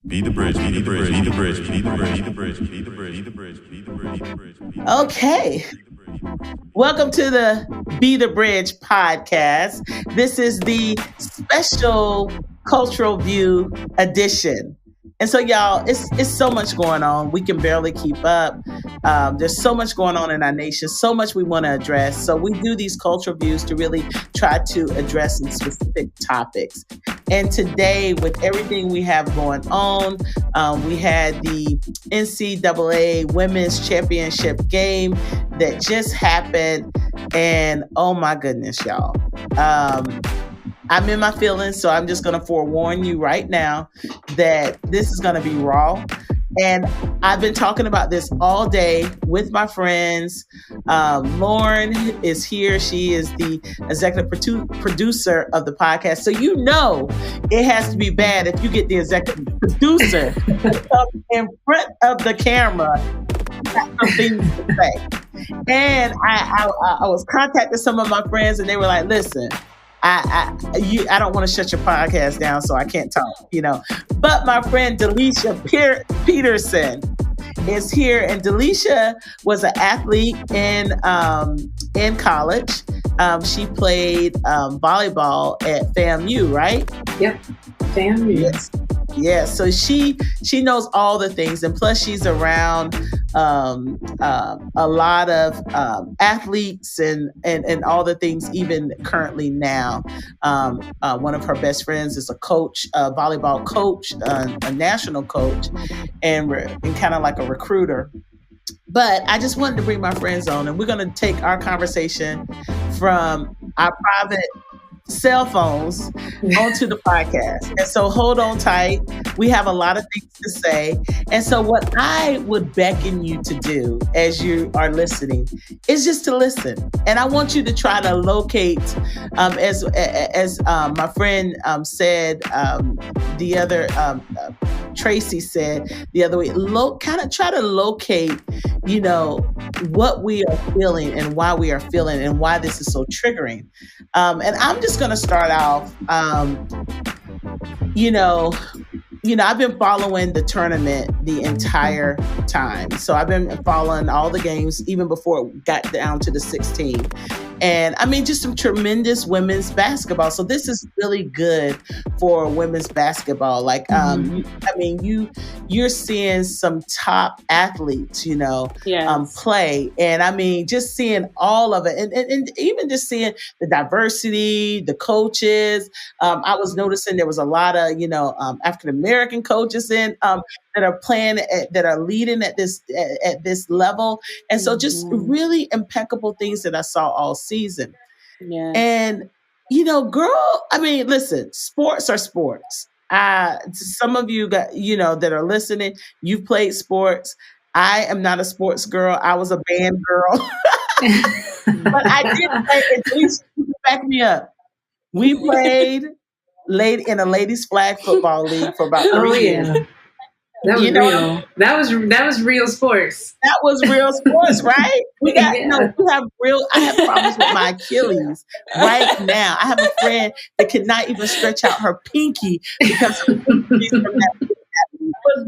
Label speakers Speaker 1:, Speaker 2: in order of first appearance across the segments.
Speaker 1: Be the bridge, be the bridge, be the bridge, be the bridge, be the bridge, be the bridge, be the bridge, be the bridge, be the bridge.
Speaker 2: Okay. Welcome to the Be the Bridge podcast. This is the special cultural view edition. And so, y'all, it's so much going on. We can barely keep up. There's so much going on in our nation, so much we want to address. So we do these cultural views to really try to address some specific topics. And today, with everything we have going on, we had the NCAA Women's Championship game that just happened. And oh my goodness, y'all. I'm in my feelings, so I'm just going to forewarn you right now that this is going to be raw. And I've been talking about this all day with my friends. Lauren is here. She is the executive producer of the podcast. So you know it has to be bad if you get the executive producer up in front of the camera. Got some things to say. And I was contacting some of my friends, and they were like, "Listen, I don't want to shut your podcast down, so I can't talk, But my friend Delisha Peterson is here, and Delisha was an athlete in college. She played volleyball at FAMU, right?
Speaker 3: Yep, FAMU.
Speaker 2: Yes. Yeah, so she knows all the things, and plus she's around a lot of athletes and all the things, even currently now. One of her best friends is a coach, a volleyball coach, a national coach, and kind of like a recruiter. But I just wanted to bring my friends on, and we're going to take our conversation from our private cell phones onto the podcast. And so hold on tight. We have a lot of things to say. And so what I would beckon you to do as you are listening is just to listen. And I want you to try to locate, as my friend said the other, Tracy said the other way, kind of try to locate, what we are feeling and why we are feeling and why this is so triggering. And I'm just going to start off, I've been following the tournament the entire time. So I've been following all the games, even before it got down to the 16. And I mean, just some tremendous women's basketball. So this is really good for women's basketball. Like, you're seeing some top athletes,
Speaker 3: Yes.
Speaker 2: play. And I mean, just seeing all of it, and even just seeing the diversity, the coaches. I was noticing there was a lot of, African American coaches that are playing, that are leading at this level. And so just really impeccable things that I saw all season.
Speaker 3: Yes.
Speaker 2: And, listen, sports are sports. Some of you that are listening, you've played sports. I am not a sports girl. I was a band girl. But I did play, at least back me up. We played in a ladies flag football league for about 3 years.
Speaker 3: That was real. That was real sports.
Speaker 2: That was real sports, right? I have problems with my Achilles right now. I have a friend that could not even stretch out her pinky because of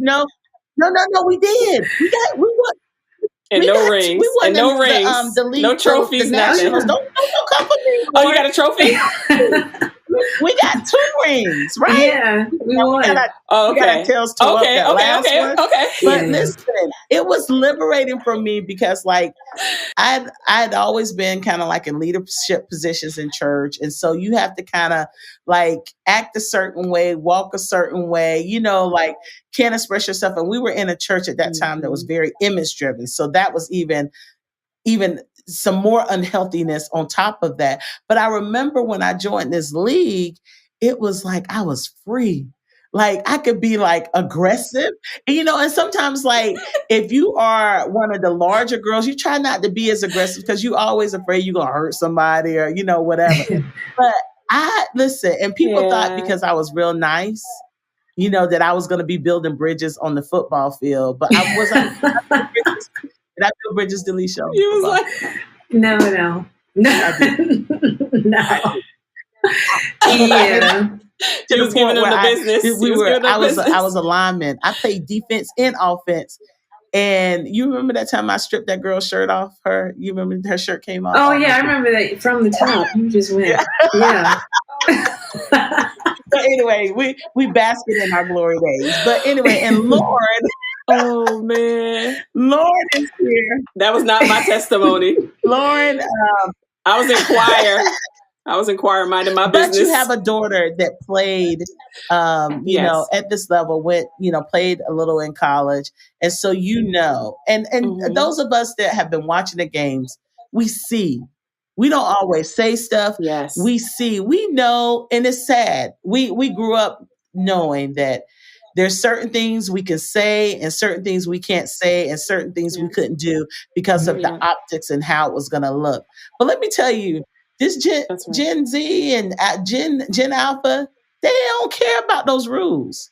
Speaker 2: no, we did. We won.
Speaker 3: And no rings.
Speaker 2: We won
Speaker 3: no rings.
Speaker 2: The league,
Speaker 3: no trophies.
Speaker 2: The Nationals. Don't come for me.
Speaker 3: Oh, you got a trophy?
Speaker 2: We got 2 rings, right?
Speaker 3: Yeah, we won.
Speaker 2: We got our tails toe up that last one.
Speaker 3: Okay.
Speaker 2: But listen, it was liberating for me because, like, I'd always been kind of like in leadership positions in church, and so you have to kind of like act a certain way, walk a certain way, like can't express yourself. And we were in a church at that time that was very image driven, so that was even some more unhealthiness on top of that. But I remember when I joined this league, it was like I was free. Like I could be like aggressive, and sometimes like if you are one of the larger girls, you try not to be as aggressive because you're always afraid you're going to hurt somebody or, whatever. But I listen, and people thought because I was real nice, that I was going to be building bridges on the football field, but I wasn't. Did I build bridges, Delisha?
Speaker 3: You was like, no.
Speaker 2: No.
Speaker 3: Yeah.
Speaker 2: To
Speaker 4: You
Speaker 2: the
Speaker 4: was giving
Speaker 2: point
Speaker 4: them
Speaker 2: where
Speaker 4: the business.
Speaker 2: I was a lineman. I played defense and offense. And you remember that time I stripped that girl's shirt off her? You remember her shirt came off?
Speaker 3: Oh yeah, I remember that from the top. You just went, yeah.
Speaker 2: But anyway, we basket in our glory days. But anyway, and Lauren,
Speaker 4: Oh man,
Speaker 2: Lauren is here.
Speaker 4: that was not my testimony.
Speaker 2: Lauren,
Speaker 4: I was in choir. I was in choir, minding my business.
Speaker 2: but you have a daughter that played, you know, at this level, went, you know, played a little in college, and so you know, and those of us that have been watching the games, we see. We don't always say stuff.
Speaker 4: Yes.
Speaker 2: We see, we know, and it's sad. We grew up knowing that there's certain things we can say and certain things we can't say and certain things we couldn't do because of the optics and how it was going to look. But let me tell you, this Gen Z and Gen Alpha, they don't care about those rules.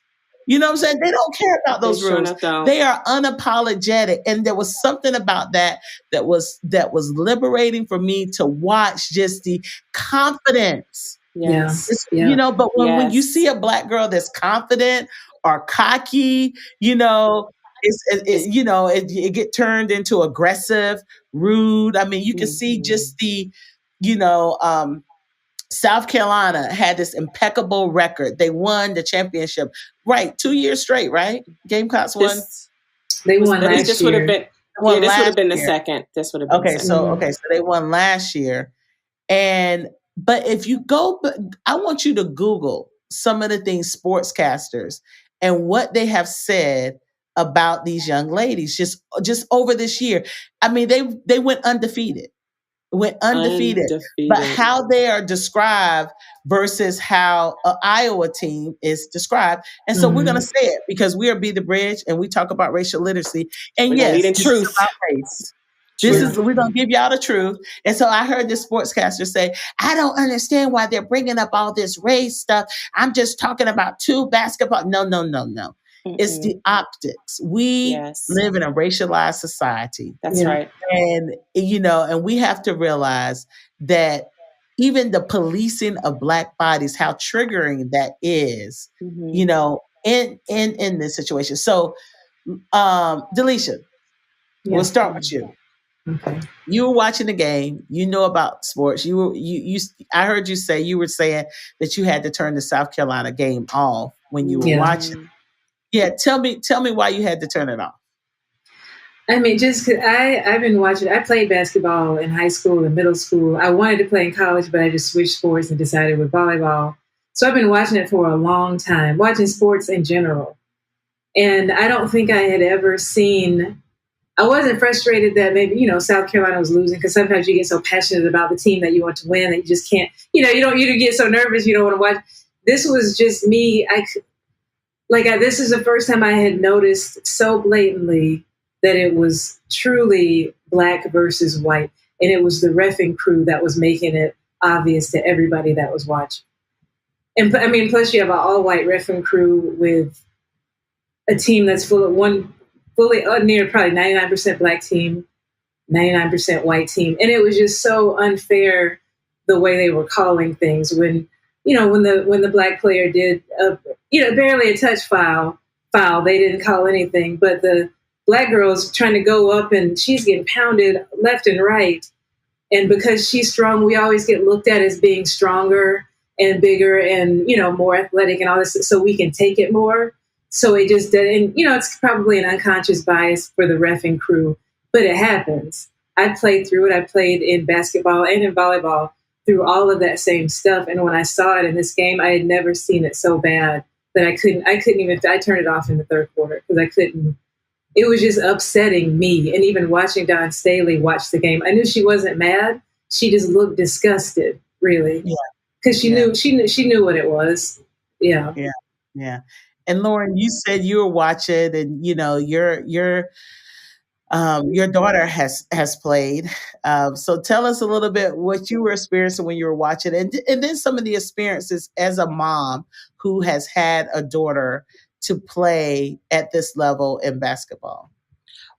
Speaker 2: You know what I'm saying? They don't care about those rules. They are unapologetic. And there was something about that was liberating for me to watch, just the confidence.
Speaker 3: Yes.
Speaker 2: You know, but when you see a Black girl that's confident or cocky, you know, it get turned into aggressive, rude. I mean, you can see just the, you know, South Carolina had this impeccable record. They won the championship, right? 2 years straight, right? Gamecocks won.
Speaker 3: They won last
Speaker 4: this
Speaker 3: year.
Speaker 4: Would have been, this would have been the second. This would have been
Speaker 2: okay. So they won last year, but if you go, I want you to Google some of the things sportscasters and what they have said about these young ladies just over this year. I mean, they went undefeated. But how they are described versus how an Iowa team is described. And so we're going to say it because we are Be the Bridge and we talk about racial literacy. And yes, this is about race. We're going to give y'all the truth. And so I heard this sportscaster say, I don't understand why they're bringing up all this race stuff. I'm just talking about two basketball. No. It's the optics. We live in a racialized society.
Speaker 4: That's right.
Speaker 2: And, you know, and we have to realize that even the policing of Black bodies, how triggering that is, you know, in this situation. So, Delisha, we'll start with you.
Speaker 3: Okay.
Speaker 2: You were watching the game. You know about sports. I heard you say, you were saying that you had to turn the South Carolina game off when you were watching. Yeah, tell me why you had to turn it off.
Speaker 3: I mean, just cause I've been watching. I played basketball in high school and middle school. I wanted to play in college, but I just switched sports and decided with volleyball. So I've been watching it for a long time, watching sports in general. And I don't think I had ever seen. I wasn't frustrated that maybe, you know, South Carolina was losing, because sometimes you get so passionate about the team that you want to win that you just can't. You know, you get so nervous you don't want to watch. This was just me. This is the first time I had noticed so blatantly that it was truly Black versus white. And it was the reffing crew that was making it obvious to everybody that was watching. And I mean, plus you have an all-white reffing crew with a team that's near probably 99% Black team, 99% white team. And it was just so unfair the way they were calling things when the Black player did barely a touch foul, they didn't call anything, but the Black girl's trying to go up and she's getting pounded left and right. And because she's strong, we always get looked at as being stronger and bigger and, you know, more athletic and all this, so we can take it more. So it just did. And, you know, it's probably an unconscious bias for the reffing crew, but it happens. I played through it. I played in basketball and in volleyball through all of that same stuff. And when I saw it in this game, I had never seen it so bad that I turned it off in the third quarter because I couldn't. It was just upsetting me. And even watching Dawn Staley watch the game, I knew she wasn't mad. She just looked disgusted, really. Yeah. Because she knew what it was. Yeah.
Speaker 2: Yeah. Yeah. And Lauren, you said you were watching and, you know, your daughter has played. So tell us a little bit what you were experiencing when you were watching and then some of the experiences as a mom who has had a daughter to play at this level in basketball.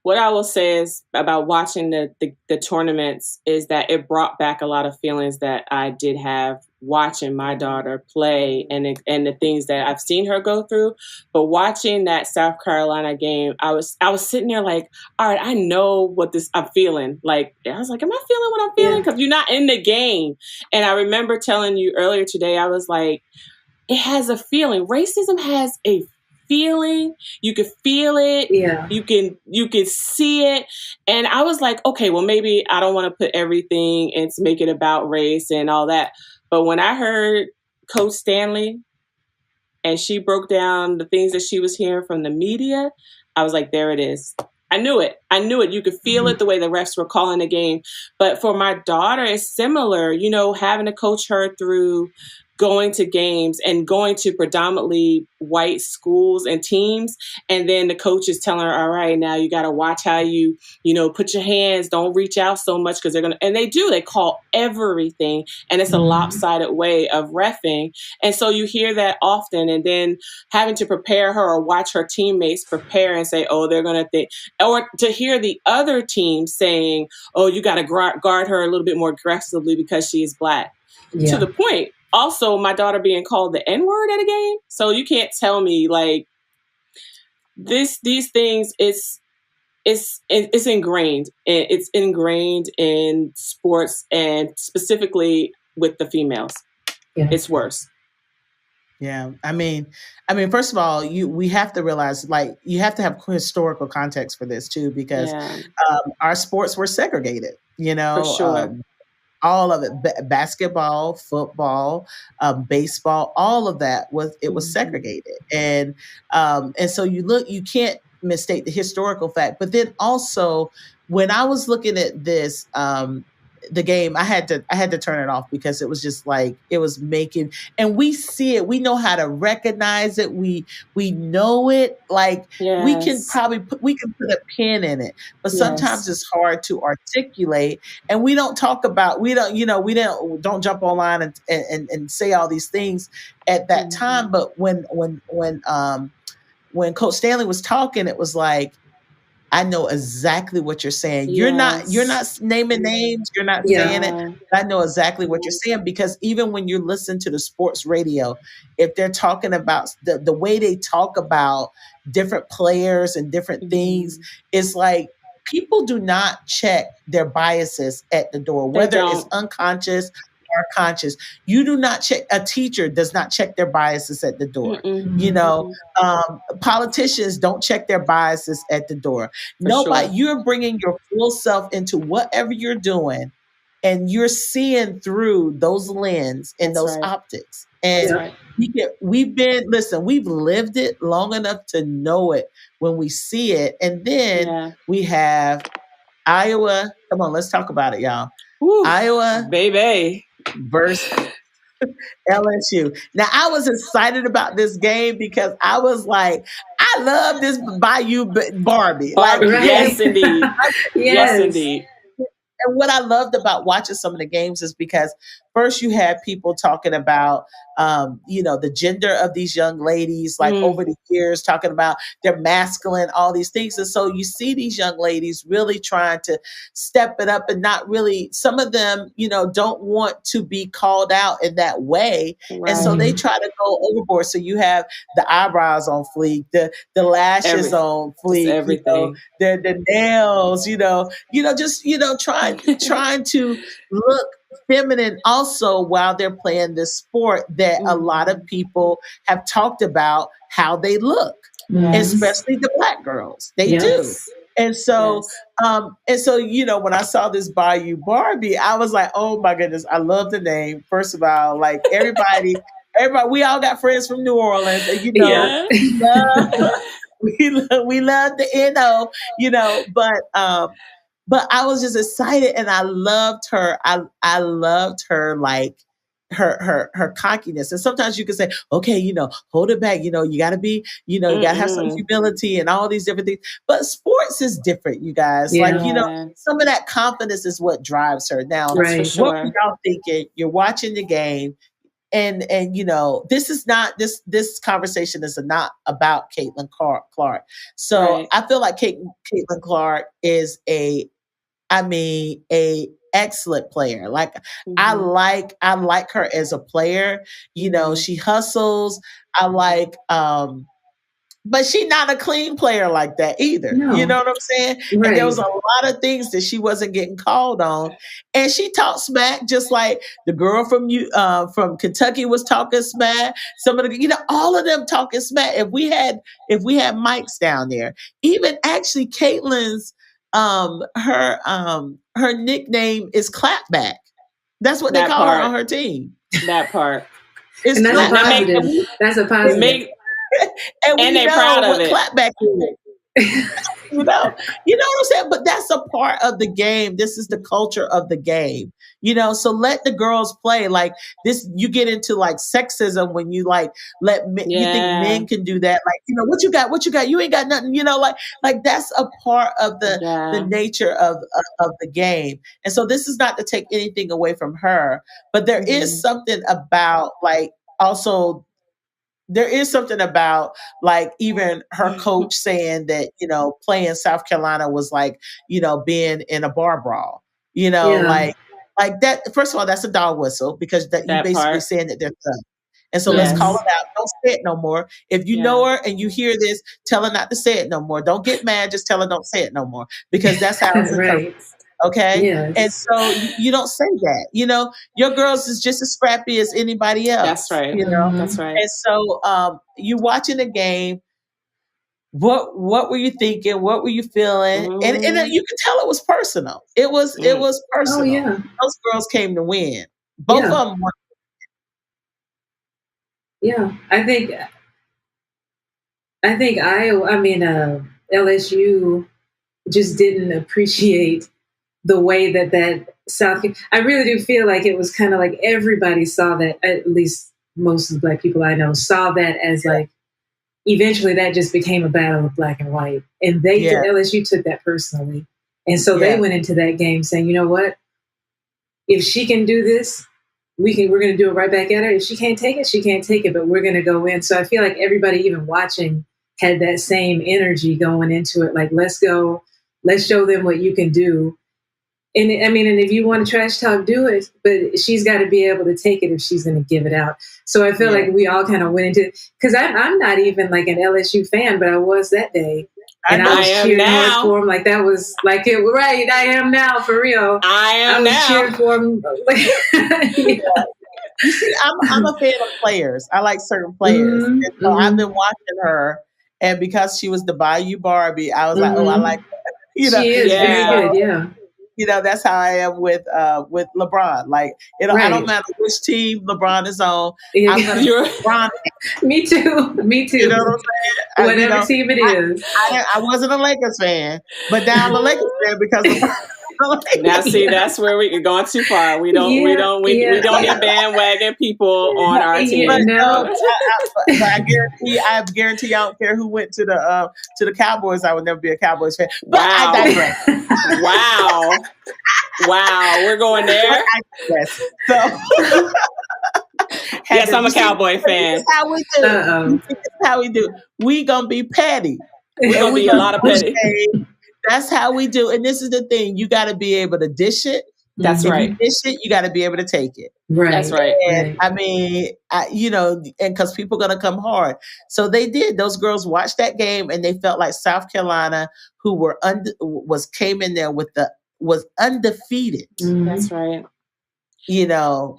Speaker 4: What I will say is about watching the tournaments is that it brought back a lot of feelings that I did have watching my daughter play and the things that I've seen her go through. But watching that South Carolina game, I was sitting there like, all right, I know what I'm feeling. Like, I was like, am I feeling what I'm feeling? Because you're not in the game. And I remember telling you earlier today, I was like, it has a feeling. Racism has a feeling. You can feel it.
Speaker 3: Yeah.
Speaker 4: You can see it. And I was like, okay, well, maybe I don't want to put everything and to make it about race and all that. But when I heard Coach Stanley and she broke down the things that she was hearing from the media, I was like, there it is. I knew it. You could feel it the way the refs were calling the game. But for my daughter, it's similar, having to coach her through going to games and going to predominantly white schools and teams. And then the coach is telling her, all right, now you got to watch how you put your hands, don't reach out so much because they're going to, and they call everything. And it's a lopsided way of reffing. And so you hear that often. And then having to prepare her or watch her teammates prepare and say, oh, they're going to think, or to hear the other team saying, oh, you got to guard her a little bit more aggressively because she is Black.
Speaker 3: Yeah.
Speaker 4: To the point, also, my daughter being called the N-word at a game. So you can't tell me like these things. It's ingrained. It's ingrained in sports and specifically with the females.
Speaker 3: Yeah.
Speaker 4: It's worse.
Speaker 2: Yeah. I mean, first of all, we have to realize, like, you have to have historical context for this too, because our sports were segregated,
Speaker 4: For sure.
Speaker 2: All of it, basketball, football, baseball, all of that was segregated. And so you can't mistake the historical fact. But then also when I was looking at this, the game, I had to turn it off because it was just like, it was making, and we see it, we know how to recognize it. We know it, like we can put a pin in it, but sometimes it's hard to articulate, and we don't talk about, we don't jump online and say all these things at that time. But when Coach Stanley was talking, it was like, I know exactly what you're saying. You're not naming names. You're not saying it. But I know exactly what you're saying, because even when you listen to the sports radio, if they're talking about the way they talk about different players and different things, it's like people do not check their biases at the door, whether it's unconscious or conscious. You do not check. A teacher does not check their biases at the door. Politicians don't check their biases at the door. Nobody. Sure. You're bringing your full self into whatever you're doing, and you're seeing through those lens and those optics. And we've lived it long enough to know it when we see it. And then we have Iowa. Come on, let's talk about it, y'all.
Speaker 4: Woo,
Speaker 2: Iowa,
Speaker 4: baby,
Speaker 2: versus LSU. Now, I was excited about this game because I was like, I love this Bayou Barbie. Like,
Speaker 4: yes, indeed. Yes, indeed.
Speaker 2: And what I loved about watching some of the games is because first you had people talking about, the gender of these young ladies, like over the years, talking about their masculine, all these things. And so you see these young ladies really trying to step it up, and not really, some of them, don't want to be called out in that way. Right. And so they try to go overboard. So you have the eyebrows on fleek, the lashes on fleek,
Speaker 4: everything.
Speaker 2: The nails, trying to look feminine also, while they're playing this sport that a lot of people have talked about how they look, especially the Black girls. They do. And so, when I saw this Bayou Barbie, I was like, oh my goodness, I love the name. First of all, like everybody, we all got friends from New Orleans, and we love the N.O., but I was just excited, and I loved her. I loved her, like her cockiness. And sometimes you can say, okay, hold it back. You gotta be, you gotta have some humility and all these different things. But sports is different, you guys. Like, some of that confidence is what drives her. Now, what were y'all thinking? You're watching the game. And this is not, this conversation is not about Caitlin Clark. So I feel like Caitlin Clark is a excellent player. Like I like her as a player. She hustles. I like but she's not a clean player like that either. You know
Speaker 3: No.
Speaker 2: what I'm saying? And there
Speaker 3: Right.
Speaker 2: was a lot of things that she wasn't getting called on. And she talked smack, just like the girl from Kentucky was talking smack. Some of all of them talking smack. If we had mics down there, even actually Caitlin's her nickname is Clapback. That's what they
Speaker 4: That
Speaker 2: call her on
Speaker 4: part.
Speaker 2: her team.
Speaker 4: That part.
Speaker 2: It's
Speaker 3: And that's a
Speaker 2: Clapback.
Speaker 3: positive. That's a positive.
Speaker 4: Make
Speaker 2: And
Speaker 4: and
Speaker 2: we
Speaker 4: they
Speaker 2: know
Speaker 4: proud of
Speaker 2: what
Speaker 4: it.
Speaker 2: Clapback is. You know what I'm saying? But that's a part of the game. This is the culture of the game. So let the girls play. Like this, you get into like sexism when you like you think
Speaker 4: Yeah.
Speaker 2: men can do that. Like, what you got? What you got? You ain't got nothing. Like that's a part of the
Speaker 4: Yeah.
Speaker 2: nature of the game. And so this is not to take anything away from her, but there is something about like also there is something about like even her coach saying that playing South Carolina was like being in a bar brawl,
Speaker 3: Yeah.
Speaker 2: like that. First of all, that's a dog whistle because that you
Speaker 4: That
Speaker 2: basically
Speaker 4: part.
Speaker 2: saying that they're done. And so let's call
Speaker 4: Yes.
Speaker 2: it out. Don't say it no more. If you know her and you hear this, tell her not to say it no more. Don't get mad. Just tell her don't say it no more because that's how it's interpreted.
Speaker 3: Right.
Speaker 2: Okay. And
Speaker 3: Yes.
Speaker 2: so you don't say that. Your girls is just as scrappy as anybody
Speaker 4: That's
Speaker 2: else.
Speaker 4: right. That's right.
Speaker 2: And so you watching the game, what were you thinking? What were you feeling? And you could tell it was personal. It was
Speaker 3: Oh
Speaker 2: personal.
Speaker 3: yeah.
Speaker 2: Those girls came to win. Both
Speaker 3: Yeah.
Speaker 2: of them won.
Speaker 3: Yeah. I think LSU just didn't appreciate the way that I really do feel like it was kind of like everybody saw that, at least most of the Black people I know saw that as like eventually that just became a battle of black and white. And
Speaker 2: Yeah.
Speaker 3: LSU took that personally. And so
Speaker 2: Yeah.
Speaker 3: they went into that game saying, you know what? If she can do this, we're going to do it right back at her. If she can't take it, she can't take it, but we're going to go in. So I feel like everybody even watching had that same energy going into it. Like, let's go, let's show them what you can do. And and if you want to trash talk, do it. But she's got to be able to take it if she's going to give it out. So I feel like we all kind of went into, because I'm not even like an LSU fan, but I was that day. And I was cheering hard for him. Like that was like it. Right. I am now for real. I was cheering for him.
Speaker 2: You see, I'm a fan of players. I like certain players. And so I've been watching her, and because she was the Bayou Barbie, I was like, oh, I like her.
Speaker 3: She is very good. Yeah.
Speaker 2: That's how I am with LeBron. Like, I don't matter which team LeBron is on. I'm gonna LeBron.
Speaker 3: Me too. You
Speaker 2: know what I'm
Speaker 3: saying? Whatever team it is.
Speaker 2: I wasn't a Lakers fan, but now I'm a Lakers fan because LeBron.
Speaker 4: Now, see, that's where we're going too far. We don't need bandwagon people on our team.
Speaker 2: But I guarantee I don't care who went to the Cowboys. I would never be a Cowboys fan. But I digress.
Speaker 4: Wow, we're going there.
Speaker 2: I digress. So.
Speaker 4: Yes, I'm a Cowboy fan.
Speaker 2: This is how we do. This is how we do. We gonna be petty.
Speaker 4: We're gonna be a lot of petty.
Speaker 2: That's how we do. And this is the thing. You got to be able to dish it.
Speaker 4: That's right.
Speaker 2: You dish it, you got to be able to take it.
Speaker 3: Right.
Speaker 4: That's right.
Speaker 2: And I mean, and because people are going to come hard. So they did. Those girls watched that game and they felt like South Carolina, who came in there was undefeated.
Speaker 4: That's right.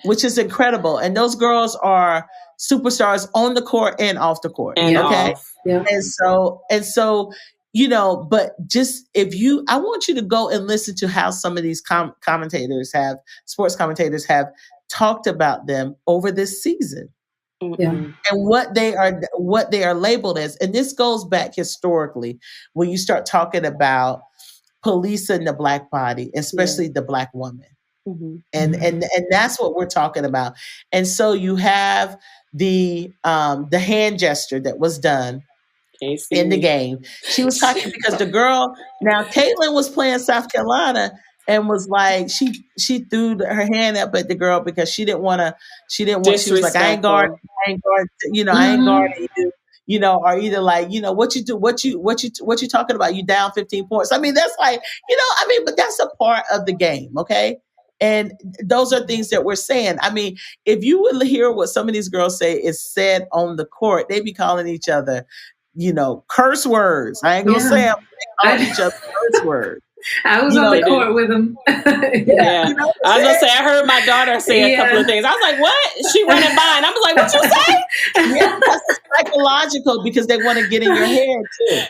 Speaker 2: Which is incredible. And those girls are superstars on the court and off the court.
Speaker 4: And
Speaker 2: okay.
Speaker 4: Off.
Speaker 2: Yeah. And so, but just I want you to go and listen to how some of these sports commentators have talked about them over this season.
Speaker 3: Yeah.
Speaker 2: And what they are labeled as. And this goes back historically when you start talking about policing the Black body, especially the Black woman. Mm-hmm. And that's what we're talking about. And so you have the hand gesture that was done in the game. She was talking because the girl, now Caitlin was playing South Carolina and was like, she threw her hand up at the girl because she didn't want, she was like, I ain't guarding, I ain't guarding you, or either like, what you talking about? You down 15 points. I mean, that's like, but that's a part of the game. Okay. And those are things that we're saying. I mean, if you would hear what some of these girls say is said on the court, they be calling each other, curse words. I ain't gonna say them. They call each other curse words.
Speaker 3: I was on the court with them.
Speaker 4: Yeah. I was gonna say, I heard my daughter say a couple of things. I was like, what? She running by and I was like, what you say?
Speaker 2: Yeah, that's psychological because they want to get in your head too.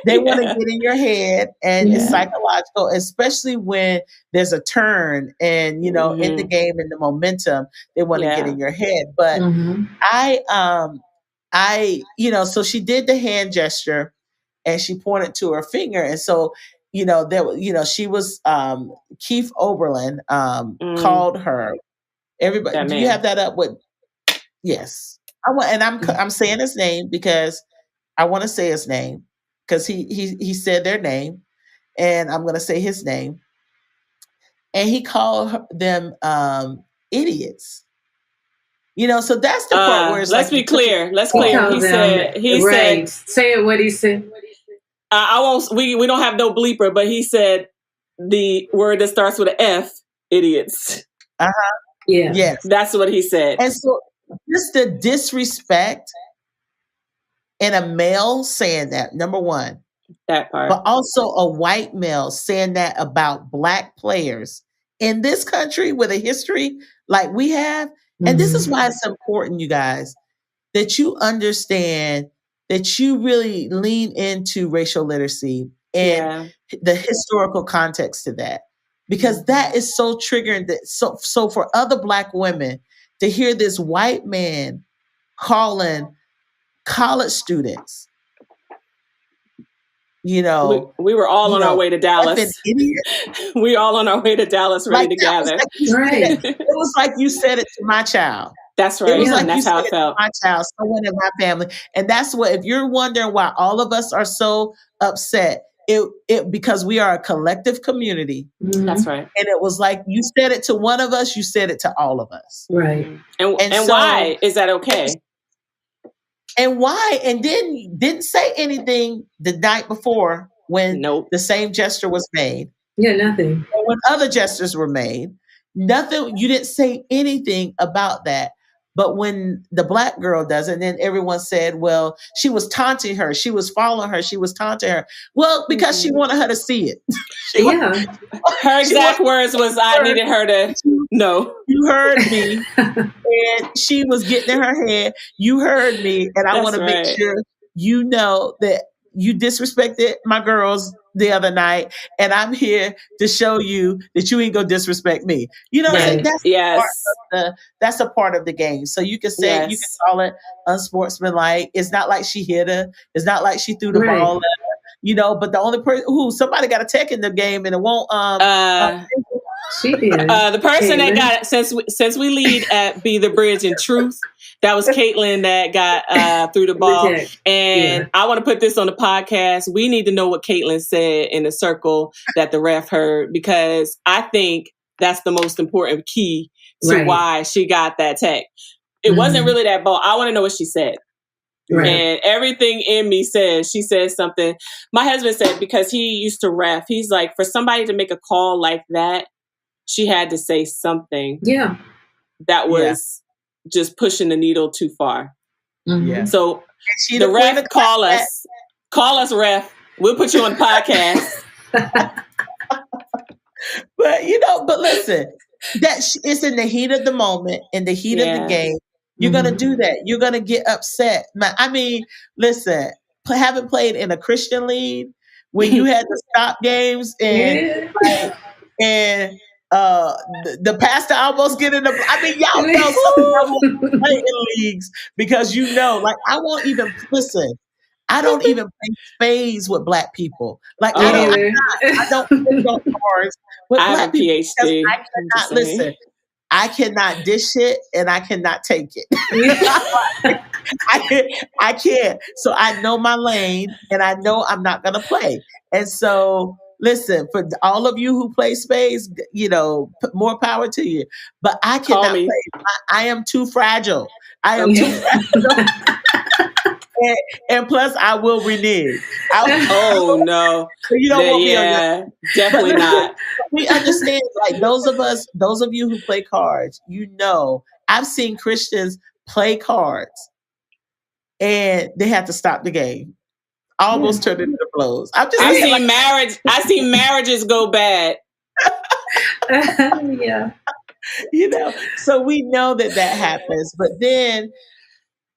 Speaker 2: They want to get in your head, and it's psychological, especially when there's a turn and, in the game and the momentum, they want to get in your head. But so she did the hand gesture and she pointed to her finger. And so, she was, Keith Oberlin, called her. Everybody, do you have that up with? Yes. I'm saying his name because I want to say his name because he said their name, and I'm going to say his name. And he called them idiots. So that's the part where it's
Speaker 4: let's be clear. Let's clear. He said,
Speaker 3: say it what he said.
Speaker 4: I won't. We don't have no bleeper, but he said the word that starts with an F. Idiots.
Speaker 3: Yeah.
Speaker 2: Yes.
Speaker 4: That's what he said.
Speaker 2: And so just the disrespect in a male saying that, number one.
Speaker 4: That part.
Speaker 2: But also a white male saying that about Black players in this country with a history like we have. And this is why it's important, you guys, that you understand that you really lean into racial literacy and the historical context to that. Because that is so triggering that so for other Black women to hear this white man calling college students,
Speaker 4: we were all on our way to Dallas. We all on our way to Dallas ready to gather.
Speaker 2: It was like you said it to my child.
Speaker 4: That's right. Like that's how it felt.
Speaker 2: My child, someone in my family. And that's what, if you're wondering why all of us are so upset, it because we are a collective community.
Speaker 4: That's right.
Speaker 2: And it was like you said it to one of us, you said it to all of us.
Speaker 3: Right.
Speaker 4: And so, why is that okay?
Speaker 2: And why? And then didn't say anything the night before when the same gesture was made.
Speaker 3: Yeah, nothing.
Speaker 2: Or when other gestures were made. Nothing. You didn't say anything about that. But when the Black girl does it, and then everyone said, well, she was taunting her. She was following her. She was taunting her. Well, because she wanted her to see it.
Speaker 4: Her exact words was, I needed her to know.
Speaker 2: You heard me. And she was getting in her head. You heard me. And I want to make sure you know that you disrespected my girls the other night. And I'm here to show you that you ain't gonna disrespect me. You know what I'm saying? That's a part of the game. So you can say, you can call it unsportsmanlike. It's not like she hit her. It's not like she threw the ball at her. But the only person somebody got a tech in the game and it won't
Speaker 3: she did.
Speaker 4: The person that got it, since we lead at Be the Bridge in Truth, that was Caitlin that got through the ball. And I want to put this on the podcast. We need to know what Caitlin said in the circle that the ref heard, because I think that's the most important key to why she got that tech. It wasn't really that ball. I want to know what she said. Right. And everything in me says, she said something. My husband said, because he used to ref, he's like, for somebody to make a call like that, she had to say something.
Speaker 3: Yeah.
Speaker 4: That was just pushing the needle too far.
Speaker 2: Mm-hmm. Yeah.
Speaker 4: So the ref, call us, ref. We'll put you on the podcast.
Speaker 2: But listen, it's in the heat of the moment, in the heat of the game. You're going to do that. You're going to get upset. I mean, listen, having played in a Christian league when you had to stop games and the pastor almost get in the. I mean, y'all know some play in leagues because I won't even listen. I don't even play spades with Black people. Like I don't play those cards with Black people.
Speaker 4: PhD.
Speaker 2: I cannot listen. I cannot dish it and I cannot take it. I can't. So I know my lane and I know I'm not going to play. And so, listen, for all of you who play spades, more power to you. But I cannot play. I am too fragile. I am too fragile. and plus, I will renege.
Speaker 4: Oh no.
Speaker 2: So you don't want me on that.
Speaker 4: Yeah, definitely not.
Speaker 2: We understand, like those of you who play cards, I've seen Christians play cards and they had to stop the game. Almost turned it into blows. I'm just
Speaker 4: I
Speaker 2: saying,
Speaker 4: see marriages go bad.
Speaker 3: Yeah.
Speaker 2: So we know that happens. But then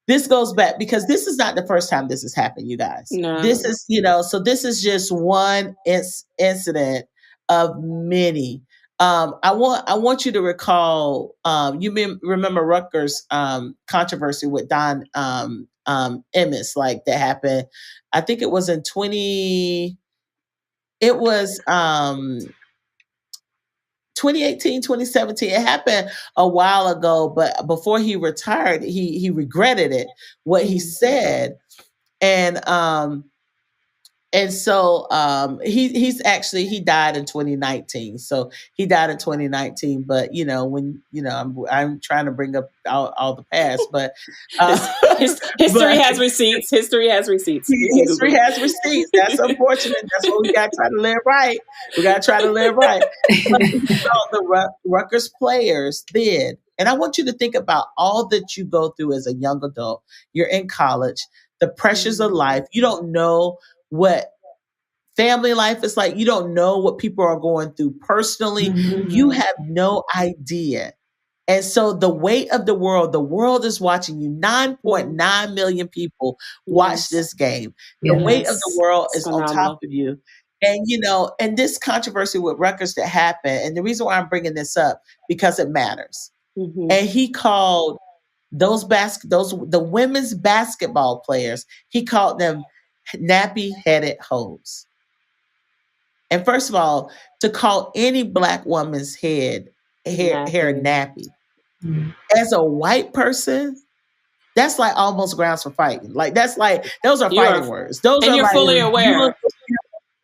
Speaker 2: this goes back because this is not the first time this has happened, you guys.
Speaker 4: No.
Speaker 2: This is, so this is just one incident of many. I want you to recall, remember Rutgers controversy with Don Emmis, like that happened. I think it was in 2018, 2017. It happened a while ago, but before he retired, he regretted it, what he said. And so he died in 2019. So he died in 2019. But I'm trying to bring up all the past, but
Speaker 4: history has receipts. History has receipts.
Speaker 2: History has receipts. That's unfortunate. That's what we got to try to live right. We got to try to live right. But the Rutgers players did. And I want you to think about all that you go through as a young adult. You're in college, the pressures of life. You don't know what family life is like. You don't know what people are going through personally. Mm-hmm. You have no idea. And so the weight of the world is watching you. 9.9 million people watch this game. The weight of the world is on top of you. And, and this controversy with Rutgers that happened, and the reason why I'm bringing this up, because it matters. Mm-hmm. And he called the women's basketball players, he called them nappy-headed hoes. And first of all, to call any Black woman's hair nappy. Mm-hmm. As a white person, that's like almost grounds for fighting. Like those are fighting words.
Speaker 4: And you're fully aware.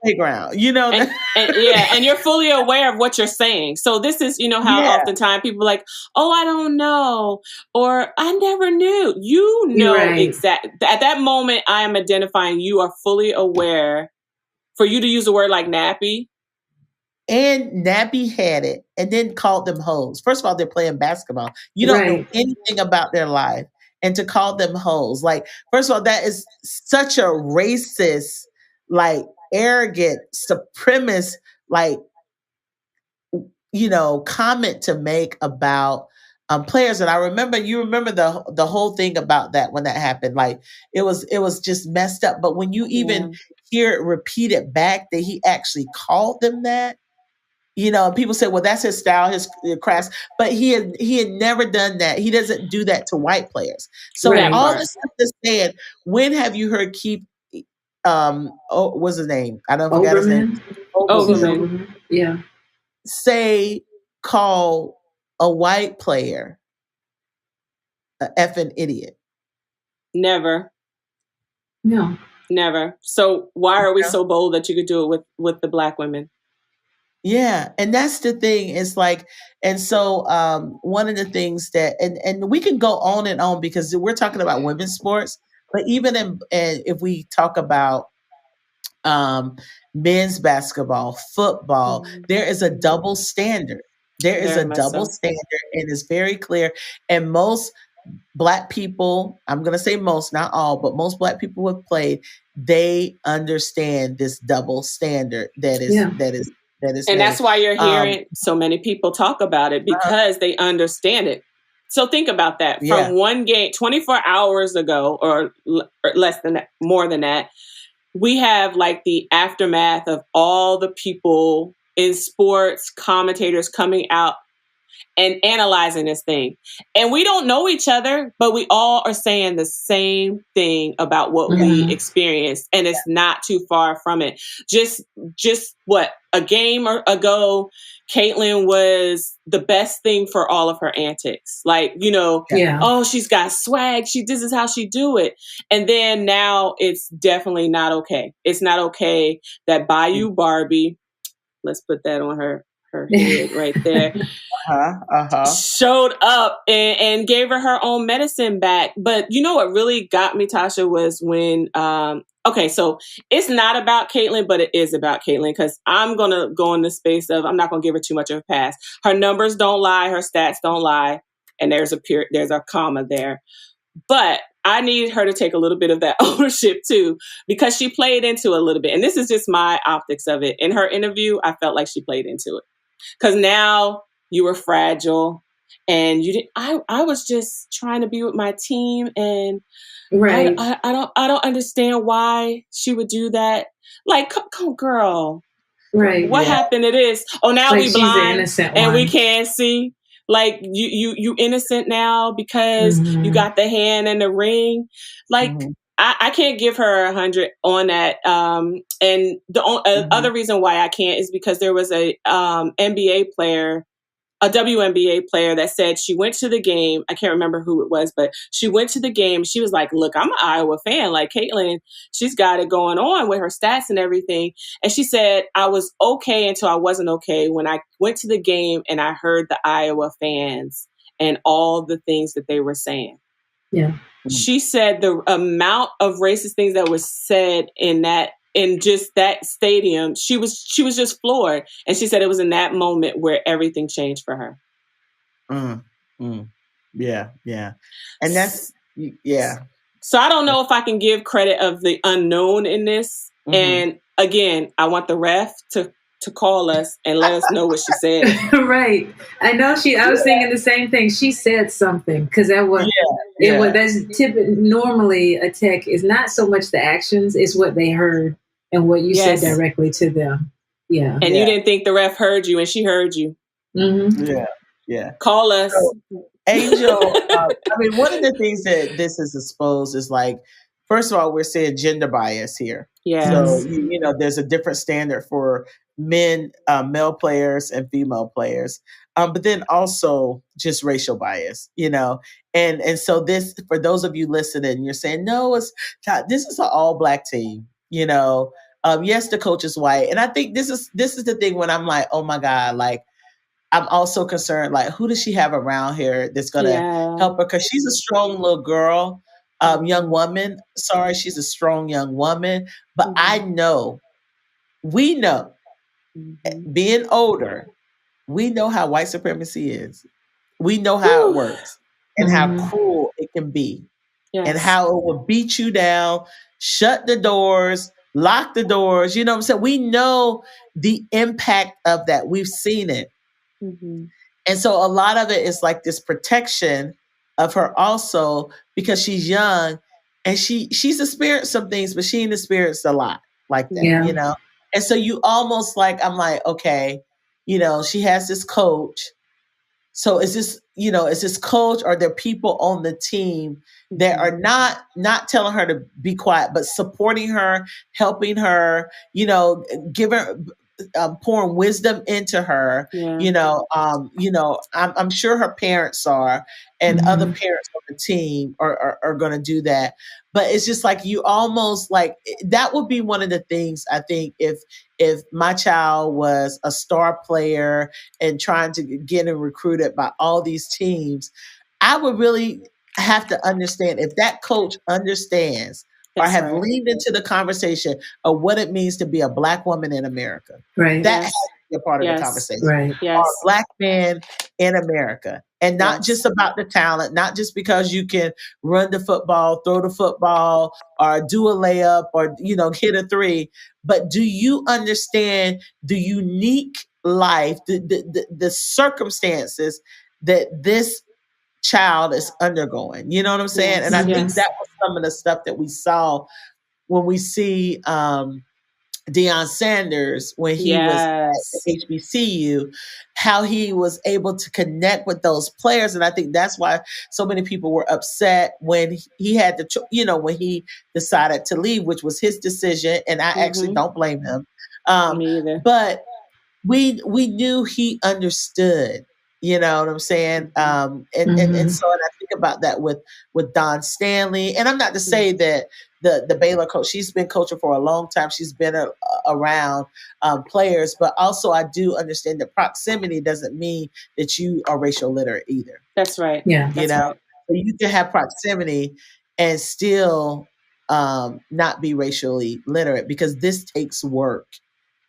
Speaker 2: Playground,
Speaker 4: and you're fully aware of what you're saying. So this is, how oftentimes people are like, oh, I don't know, or I never knew. You know, exactly at that moment, I am identifying. You are fully aware. For you to use a word like nappy.
Speaker 2: And nappy-headed, and then called them hoes. First of all, they're playing basketball. You don't know anything about their life. And to call them hoes, like, first of all, that is such a racist, like, arrogant, supremacist, like, comment to make about players. And you remember the whole thing about that when that happened. Like, it was just messed up. But when you even hear it repeated back that he actually called them that, people say, well, that's his style, his craft. But he had never done that. He doesn't do that to white players. So all this stuff is saying, when have you heard what's his name? I don't forget his name.
Speaker 3: Overman. Yeah.
Speaker 2: Call a white player a effing idiot?
Speaker 4: Never.
Speaker 3: No.
Speaker 4: Never. So why are we so bold that you could do it with the Black women?
Speaker 2: Yeah. And that's the thing. It's like, and so one of the things that, and we can go on and on because we're talking about women's sports, but even if we talk about men's basketball, football, there is a double standard. There is a double standard, and it's very clear. And most Black people, I'm going to say most, not all, but most Black people who have played, they understand this double standard that is.
Speaker 4: And that's why you're hearing so many people talk about it, because they understand it. So think about that. From one game, 24 hours ago, or less than that, more than that, we have like the aftermath of all the people in sports, commentators coming out and analyzing this thing. And we don't know each other, but we all are saying the same thing about what we experienced. And it's not too far from it. Just what, a game ago, Caitlin was the best thing for all of her antics. Like, oh, she's got swag. This is how she do it. And then now it's definitely not okay. It's not okay that Bayou Barbie, let's put that on her her head right there, showed up and gave her own medicine back. But you know what really got me, Tasha, was when, okay, so it's not about Caitlin, but it is about Caitlin, because I'm going to go in the space of, I'm not going to give her too much of a pass. Her numbers don't lie. Her stats don't lie. And there's a comma there. But I need her to take a little bit of that ownership too, because she played into a little bit. And this is just my optics of it. In her interview, I felt like she played into it. Because now you were fragile and you didn't, I was just trying to be with my team, and
Speaker 3: Right.
Speaker 4: I don't understand why she would do that. Like, come girl.
Speaker 3: Right.
Speaker 4: What happened to this? Oh, now
Speaker 3: Like
Speaker 4: we
Speaker 3: she's the
Speaker 4: blind
Speaker 3: innocent
Speaker 4: and
Speaker 3: one.
Speaker 4: we can't see. Like you innocent now because you got the hand in the ring. Like I can't give her 100 on that. And the other reason why I can't is because there was a NBA player, a WNBA player, that said she went to the game. I can't remember who it was, but she went to the game. She was like, look, I'm an Iowa fan. Like Caitlin, she's got it going on with her stats and everything. And she said, I was okay until I wasn't okay when I went to the game and I heard the Iowa fans and all the things that they were saying.
Speaker 3: Yeah.
Speaker 4: She said the amount of racist things that were said in just that stadium, she was just floored. And she said it was in that moment where everything changed for her.
Speaker 2: Yeah. And that's, yeah.
Speaker 4: So I don't know if I can give credit of the unknown in this. And again, I want the ref to call us and let us know what she said.
Speaker 3: Right. I know I was thinking the same thing. She said something, because that was, that's normally a tech is not so much the actions, it's what they heard and what you said directly to them. Yeah.
Speaker 4: And you didn't think the ref heard you, and she heard you.
Speaker 2: Yeah.
Speaker 4: Call us.
Speaker 2: So, Angel, I mean, one of the things that this is exposed is, like, first of all, we're seeing gender bias here. So, you know, there's a different standard for male players and female players. But then also just racial bias, you know. And so this, for those of you listening, you're saying, no, this is an all Black team, you know. Yes, the coach is white. And I think this is the thing when I'm like, oh my God, like, I'm also concerned, like, who does she have around here that's going to help her? Because she's a strong little girl, young woman. Sorry, she's a strong young woman. But we know, being older, we know how white supremacy is. We know how it works and how cruel it can be and how it will beat you down, shut the doors, lock the doors. You know what I'm saying? We know the impact of that. We've seen it. And so a lot of it is like this protection of her also, because she's young and she's experienced some things, but she ain't experienced a lot like that, you know? And so you almost like, I'm like, okay, you know, she has this coach. So is this coach, or are there people on the team that are not telling her to be quiet, but supporting her, helping her, you know, pouring wisdom into her, you know, I'm sure her parents are, and other parents on the team are going to do that. But it's just like, you almost like, that would be one of the things, I think, if my child was a star player and trying to get and recruited by all these teams, I would really have to understand if that coach understands or have leaned into the conversation of what it means to be a Black woman in America.
Speaker 3: Right.
Speaker 2: That has to be a part of the conversation.
Speaker 3: Right.
Speaker 2: Or a Black man in America. And not just about the talent, not just because you can run the football, throw the football, or do a layup, or, you know, hit a three. But do you understand the unique life, the circumstances that this child is undergoing? You know what I'm saying? And I think that was some of the stuff that we saw when we see Deion Sanders, when he was at HBCU, how he was able to connect with those players. And I think that's why so many people were upset when he had to, you know, when he decided to leave, which was his decision. And I actually don't blame him.
Speaker 4: Me either.
Speaker 2: But we knew he understood. You know what I'm saying? And so I think about that with Don Stanley. And I'm not to say that the Baylor coach, she's been coaching for a long time. She's been around players. But also, I do understand that proximity doesn't mean that you are racial literate either.
Speaker 4: That's right.
Speaker 3: Yeah.
Speaker 2: You
Speaker 4: That's
Speaker 2: know,
Speaker 4: right.
Speaker 2: so you can have proximity and still not be racially literate, because this takes work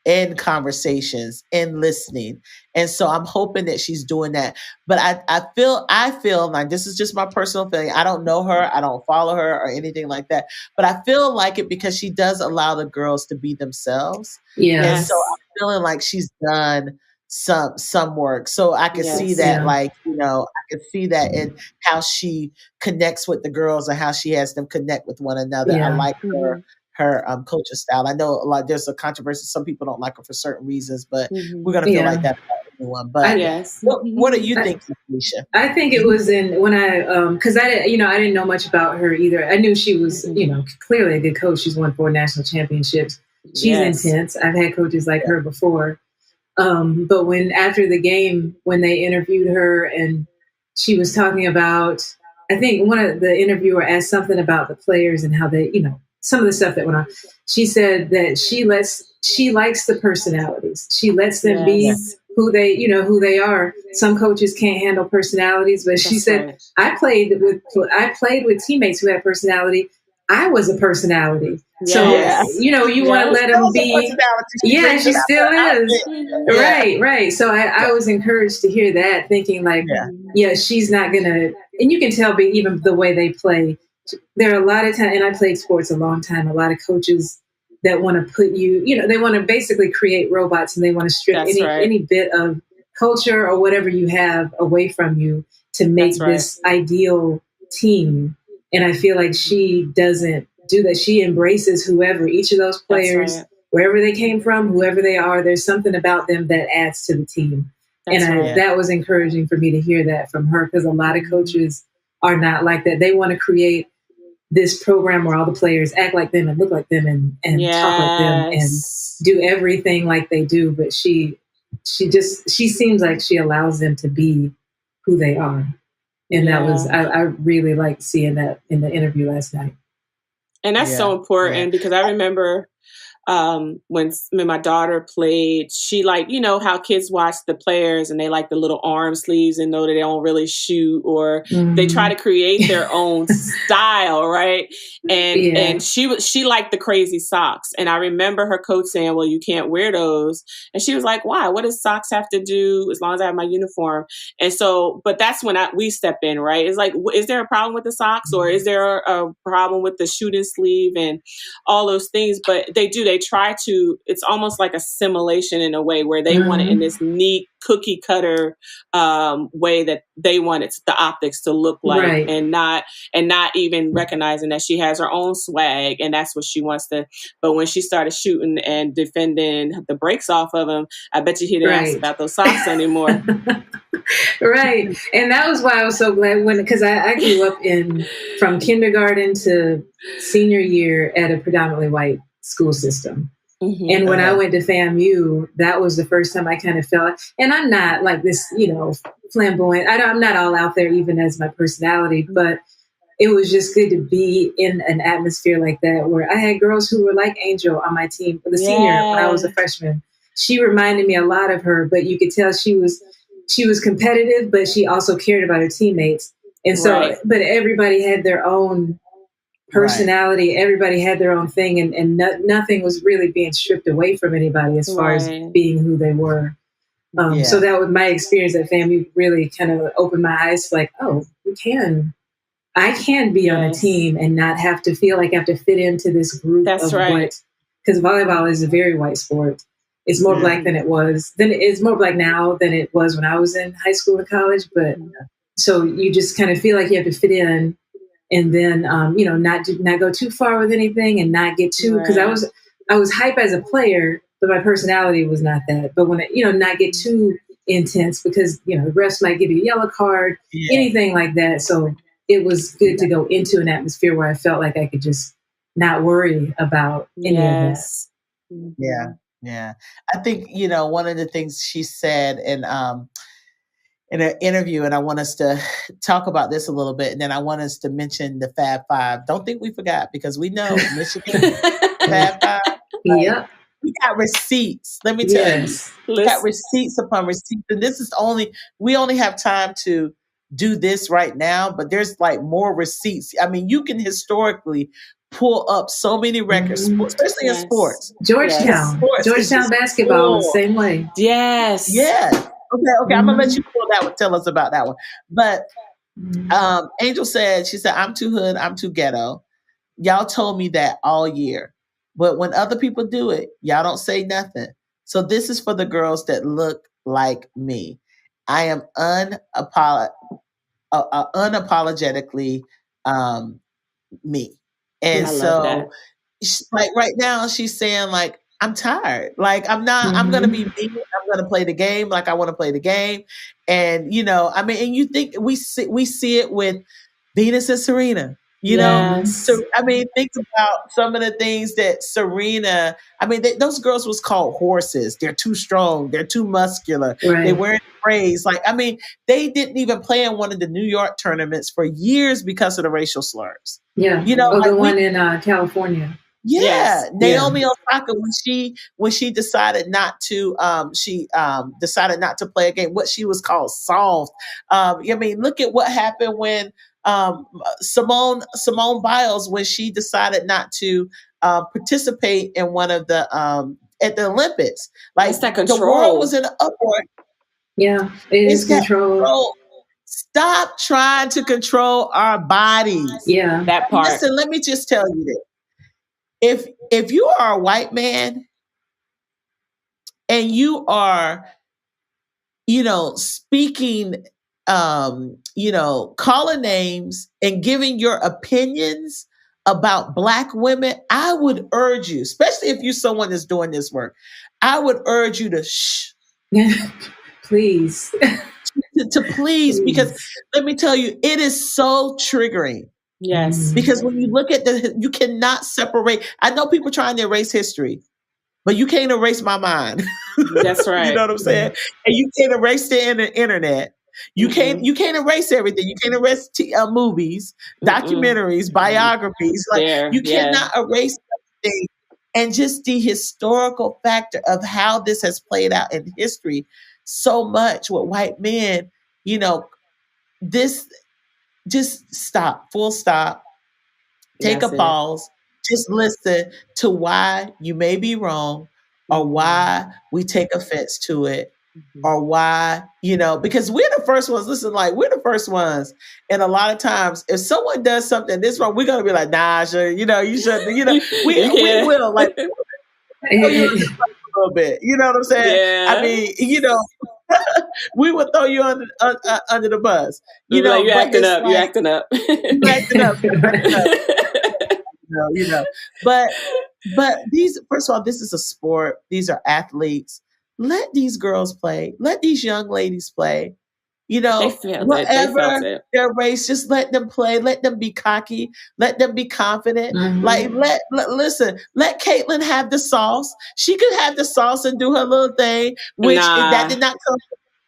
Speaker 2: in conversations and listening. And so I'm hoping that she's doing that. But I feel like, this is just my personal feeling. I don't know her. I don't follow her or anything like that. But I feel like it because she does allow the girls to be themselves.
Speaker 3: Yeah.
Speaker 2: And so I'm feeling like she's done some work. So I can see
Speaker 4: Yes.
Speaker 2: that,
Speaker 3: Yeah.
Speaker 2: like, I can see that in how she connects with the girls and how she has them connect with one another. I
Speaker 3: Yeah.
Speaker 2: like
Speaker 4: Mhm.
Speaker 2: her coaching style. I know there's a controversy. Some people don't like her for certain reasons, but
Speaker 4: Mhm.
Speaker 2: we're gonna feel like
Speaker 3: Yeah.
Speaker 2: that about everyone. But
Speaker 4: Yes.
Speaker 2: what do you
Speaker 3: I-
Speaker 2: think, Alicia?
Speaker 3: I think it was in when because I didn't know much about her either. I knew she was, clearly a good coach. She's won 4 national championships. She's
Speaker 4: Yes.
Speaker 3: intense. I've had coaches like her before. But when after the game, when they interviewed her and she was talking about, I think one of the interviewer asked something about the players and how they, some of the stuff that went on. She said that she likes the personalities. She lets them be
Speaker 4: Yes.
Speaker 3: who they are. Some coaches can't handle personalities, but she
Speaker 4: That's
Speaker 3: said,
Speaker 4: right.
Speaker 3: I played with teammates who had personality. I was a personality. So,
Speaker 4: Yes.
Speaker 3: you want to
Speaker 4: Yes.
Speaker 3: let
Speaker 2: That
Speaker 3: them
Speaker 2: was a
Speaker 3: be.
Speaker 2: personality. She
Speaker 3: Yeah,
Speaker 2: brings
Speaker 3: she
Speaker 2: it out
Speaker 3: still
Speaker 2: her
Speaker 3: is.
Speaker 2: outfit.
Speaker 4: Mhm.
Speaker 2: Yeah.
Speaker 3: Right. So I was encouraged to hear that, thinking like,
Speaker 2: Yeah.
Speaker 3: yeah, she's not going to, and you can tell even the way they play. There are a lot of times, and I played sports a long time, a lot of coaches that want to put they want to basically create robots, and they want to strip
Speaker 4: That's right.
Speaker 3: any bit of culture or whatever you have away from you to make
Speaker 4: That's right.
Speaker 3: this ideal team. And I feel like she doesn't do that. She embraces whoever, each of those
Speaker 4: That's
Speaker 3: players,
Speaker 4: right.
Speaker 3: wherever they came from, whoever they are, there's something about them that adds to the team.
Speaker 4: That's
Speaker 3: And
Speaker 4: right.
Speaker 3: that was encouraging for me to hear that from her, because a lot of coaches are not like that. They want to create this program where all the players act like them and look like them and talk like them and
Speaker 4: Yes.
Speaker 3: do everything like they do. But she seems like she allows them to be who they are. And that was,
Speaker 4: Yeah.
Speaker 3: I really liked seeing that in the interview last night.
Speaker 4: And that's so
Speaker 2: Yeah.
Speaker 4: important because I remember when my daughter played, she how kids watch the players and they like the little arm sleeves and know that they don't really shoot, or they try to create their own style, right? And she liked the crazy socks. And I remember her coach saying, well, you can't wear those. And she was like, why? What does socks have to do as long as I have my uniform? And so, but that's when we step in, right? It's like, is there a problem with the socks, or is there a problem with the shooting sleeve and all those things? But they try to, it's almost like a simulation in a way where they want it in this neat cookie cutter way that they want it, the optics to look like,
Speaker 3: Right.
Speaker 4: and not even recognizing that she has her own swag and that's what she wants to. But when she started shooting and defending the brakes off of him, I bet you he didn't ask about those socks anymore.
Speaker 3: Right. And that was why I was so glad because I grew up from kindergarten to senior year at a predominantly white school system.
Speaker 4: Mm-hmm.
Speaker 3: And when I went to FAMU, that was the first time I kind of felt, and I'm not like this, flamboyant. I'm not all out there even as my personality, but it was just good to be in an atmosphere like that where I had girls who were like Angel on my team, the senior when I was a freshman. She reminded me a lot of her, but you could tell she was competitive, but she also cared about her teammates. And so, but everybody had their own personality. Right. Everybody had their own thing, and nothing was really being stripped away from anybody as far as being who they were. So that was my experience at FAMU. Really kind of opened my eyes to like, oh, I can be on a team and not have to feel like I have to fit into this group of what, because volleyball is a very white sport. It's more black than it was. It's more black now than it was when I was in high school and college. But so you just kind of feel like you have to fit in. And then, not go too far with anything and not get too, because I was hype as a player, but my personality was not that. But when not get too intense because, the refs might give you a yellow card, anything like that. So it was good to go into an atmosphere where I felt like I could just not worry about any of that.
Speaker 2: Yeah. Yeah. I think, one of the things she said in an interview, and I want us to talk about this a little bit, and then I want us to mention the Fab Five. Don't think we forgot, because we know Michigan Fab Five.
Speaker 3: Yep.
Speaker 2: we got receipts. Let me tell you,
Speaker 3: Yes.
Speaker 2: we got receipts upon receipts, and this is we only have time to do this right now, but there's like more receipts. I mean, you can historically pull up so many records, especially in sports.
Speaker 3: Georgetown.
Speaker 2: Sports is
Speaker 3: Georgetown
Speaker 2: just
Speaker 3: basketball, the
Speaker 2: full.
Speaker 3: same way.
Speaker 4: Yes.
Speaker 2: Yeah. Okay. I'm gonna let you pull that one. Tell us about that one. But Angel said, she said, I'm too hood, I'm too ghetto. Y'all told me that all year. But when other people do it, y'all don't say nothing. So this is for the girls that look like me. I am unapologetically me. And so like right now she's saying like, I'm tired. Like I'm going to be me. I'm going to play the game like I want to play the game. And I mean, and you think we see it with Venus and Serena, you know? So, I mean, think about some of the things that Serena, I mean, those girls was called horses. They're too strong. They're too muscular.
Speaker 3: Right.
Speaker 2: They weren't praised. Like, I mean, they didn't even play in one of the New York tournaments for years because of the racial slurs.
Speaker 3: Yeah. The one in California.
Speaker 2: Yeah, yes. Naomi Osaka, when she decided not to decided not to play a game, what she was called soft. I mean, look at what happened when Simone Biles, when she decided not to participate in one of the at the Olympics. Like the world was in an uproar.
Speaker 3: Yeah, it is control.
Speaker 2: Stop trying to control our bodies.
Speaker 3: Yeah,
Speaker 4: that part.
Speaker 2: Listen, let me just tell you this. If you are a white man and you are, speaking, calling names and giving your opinions about Black women, I would urge you, especially if you're someone that's doing this work, I would urge you to shh.
Speaker 3: Please.
Speaker 2: to please, because let me tell you, it is so triggering.
Speaker 4: Yes.
Speaker 2: Because when you look at you cannot separate. I know people trying to erase history, but you can't erase my mind.
Speaker 4: That's right.
Speaker 2: You know what I'm saying? And you can't erase the internet. You can't erase everything. You can't erase movies, documentaries, biographies. Like you cannot erase everything. And just the historical factor of how this has played out in history so much with white men, this just stop, full stop, take a pause, just listen to why you may be wrong or why we take offense to it or why, because we're the first ones. Listen, like we're the first ones. And a lot of times if someone does something this wrong, we're going to be like, nah, sure, you shouldn't, we will like a little bit, you know what I'm saying?
Speaker 4: Yeah.
Speaker 2: I mean, we would throw you under the bus.
Speaker 4: You're acting up. You're acting up.
Speaker 2: You're acting up. But these, first of all, this is a sport. These are athletes. Let these girls play. Let these young ladies play. Whatever their race, just let them play. Let them be cocky. Let them be confident. Like listen. Let Caitlin have the sauce. She could have the sauce and do her little thing. Which that did not come.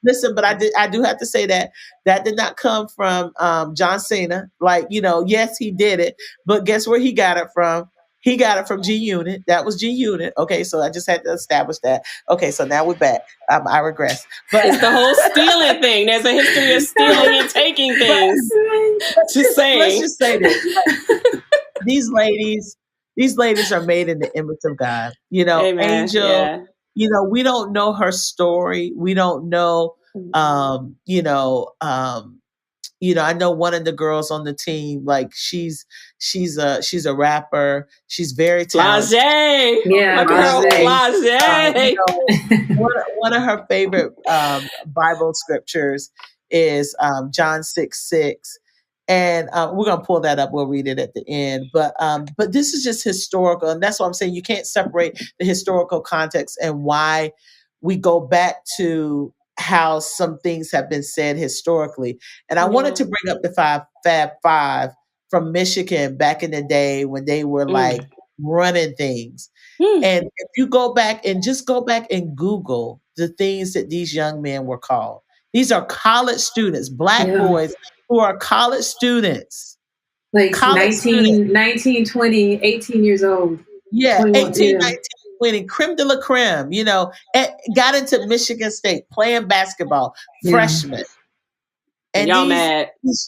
Speaker 2: Listen, but I do have to say that did not come from John Cena. Like yes, he did it, but guess where he got it from? He got it from G Unit. That was G Unit. Okay, so I just had to establish that. Okay, so now we're back. I regress. But
Speaker 4: it's the whole stealing thing. There's a history of stealing and taking things. Just saying.
Speaker 2: Let's just say this. These ladies are made in the image of God.
Speaker 4: Amen.
Speaker 2: Angel, we don't know her story. We don't know, I know one of the girls on the team, like she's a rapper. She's very talented.
Speaker 4: Blase.
Speaker 3: Yeah,
Speaker 4: Blase.
Speaker 2: One of her favorite Bible scriptures is John 6:6. And we're gonna pull that up. We'll read it at the end. But this is just historical, and that's why I'm saying you can't separate the historical context and why we go back to how some things have been said historically. And I wanted to bring up the Fab Five from Michigan back in the day when they were like running things. And if you go back and Google the things that these young men were called. These are college students, Black boys who are college students.
Speaker 3: Like 19, 20, 18 years old.
Speaker 2: Yeah, 18, 19, winning creme de la creme, got into Michigan State playing basketball, freshman.
Speaker 4: And
Speaker 2: And
Speaker 4: y'all mad.
Speaker 2: these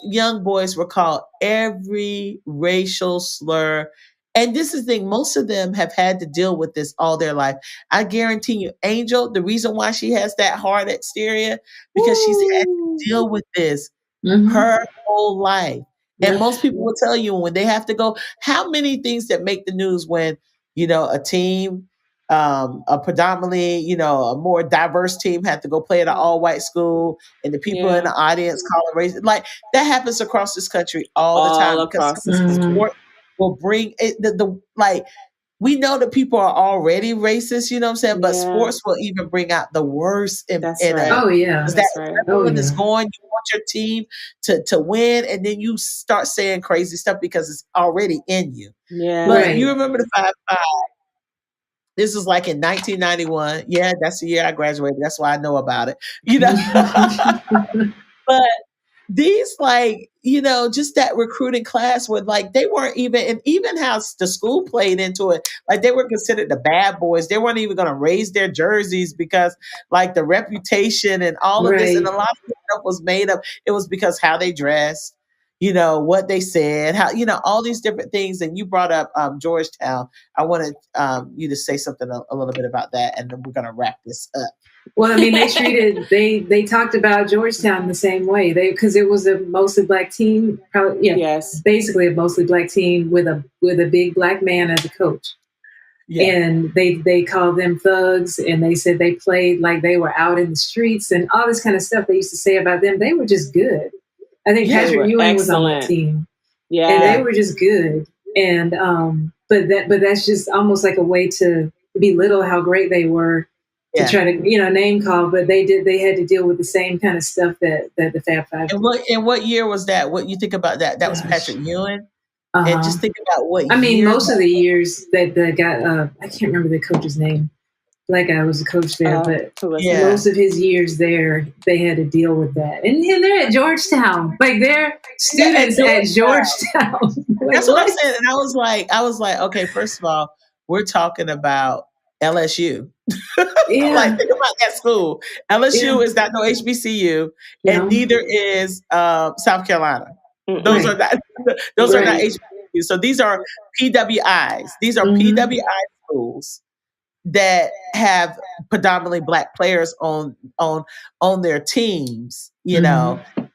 Speaker 2: young boys were called every racial slur. And this is the thing, most of them have had to deal with this all their life. I guarantee you, Angel, the reason why she has that hard exterior, because she's had to deal with this her whole life. And most people will tell you when they have to go, how many things that make the news when, a team, a predominantly, a more diverse team had to go play at an all-white school, and the people in the audience call it racist. Like that happens across this country all the time because sport will bring it. We know that people are already racist, you know what I'm saying? But sports will even bring out the worst in
Speaker 4: That's
Speaker 2: us.
Speaker 4: right.
Speaker 3: Oh yeah,
Speaker 2: That's right. Everyone is going. You want your team to win, and then you start saying crazy stuff because it's already in you.
Speaker 4: Yeah.
Speaker 2: But you remember the 5-5. This was like in 1991. Yeah, that's the year I graduated. That's why I know about it. But these just that recruiting class would they weren't even, and even how the school played into it, they were considered the bad boys. They weren't even going to raise their jerseys because the reputation and all of this, and a lot of stuff was made up. It was because how they dressed, what they said, how, all these different things. And you brought up Georgetown. I wanted you to say something a little bit about that, and then we're going to wrap this up.
Speaker 3: Well, I mean, they talked about Georgetown the same way. Because it was a mostly black team, basically a mostly black team with a big black man as a coach. Yeah. And they called them thugs, and they said they played like they were out in the streets and all this kind of stuff they used to say about them. They were just good. I think Patrick Ewing was on that team. Yeah. And they were just good. And but that's just almost like a way to belittle how great they were. To try to name call, but they had to deal with the same kind of stuff that the Fab Five.
Speaker 2: And what year was that? What you think about that? That was Patrick Ewing. And just think about what.
Speaker 3: I mean, most of the years that got I can't remember the coach's name. Black guy was the coach there, but most of his years there, they had to deal with that. And they're at Georgetown, they're students at Georgetown.
Speaker 2: That's what I'm saying. And I was like, okay, first of all, we're talking about LSU. Think about that school. LSU is not no HBCU, and neither is South Carolina. Those are not HBCUs. So these are PWIs. These are PWI schools that have predominantly black players on their teams,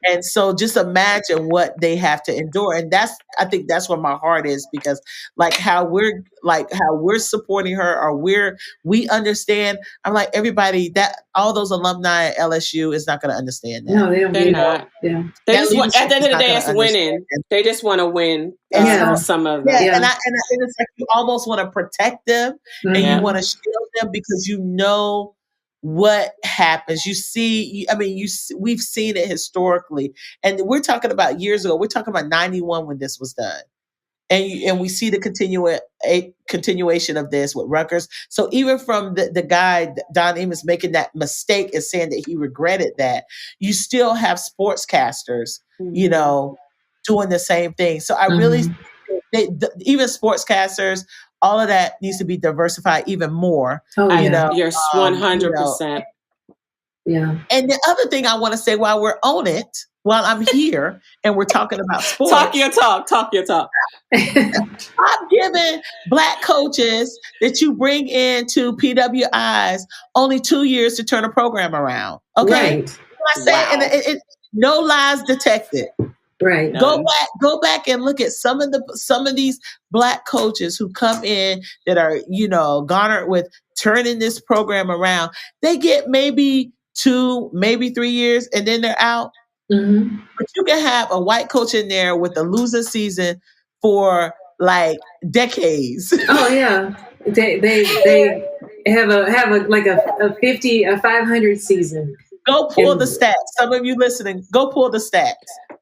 Speaker 2: And so just imagine what they have to endure. And I think that's where my heart is, because how we're supporting her, or we understand. I'm like, everybody, that all those alumni at LSU is not going to understand that.
Speaker 3: No, they don't.
Speaker 4: They're not.
Speaker 3: Yeah.
Speaker 4: They just want, at the end of the day, it's winning. They just want to win. Some of them.
Speaker 2: Yeah. And it's like you almost want to protect them, and you want to shield them, because what happens. We've seen it historically, and we're talking about years ago. We're talking about 91 when this was done, and we see the continuation of this with Rutgers. So even from the guy Don Amos making that mistake and saying that he regretted that, you still have sportscasters, doing the same thing. So I really, even sportscasters, all of that needs to be diversified even more.
Speaker 4: You're 100%.
Speaker 3: Yeah.
Speaker 2: And the other thing I want to say while we're on it, while I'm here and we're talking about sports.
Speaker 4: Talk your talk.
Speaker 2: I'm giving black coaches that you bring into PWIs only 2 years to turn a program around. Okay.
Speaker 3: Right.
Speaker 2: I said, and it no lies detected.
Speaker 3: Right.
Speaker 2: Go back and look at some of these black coaches who come in that are, garnered with turning this program around. They get maybe 2, maybe 3 years, and then they're out.
Speaker 3: Mm-hmm.
Speaker 2: But you can have a white coach in there with a losing season for decades.
Speaker 3: Oh yeah. They have a 500 season.
Speaker 2: Go pull the stats. Some of you listening, go pull the stats.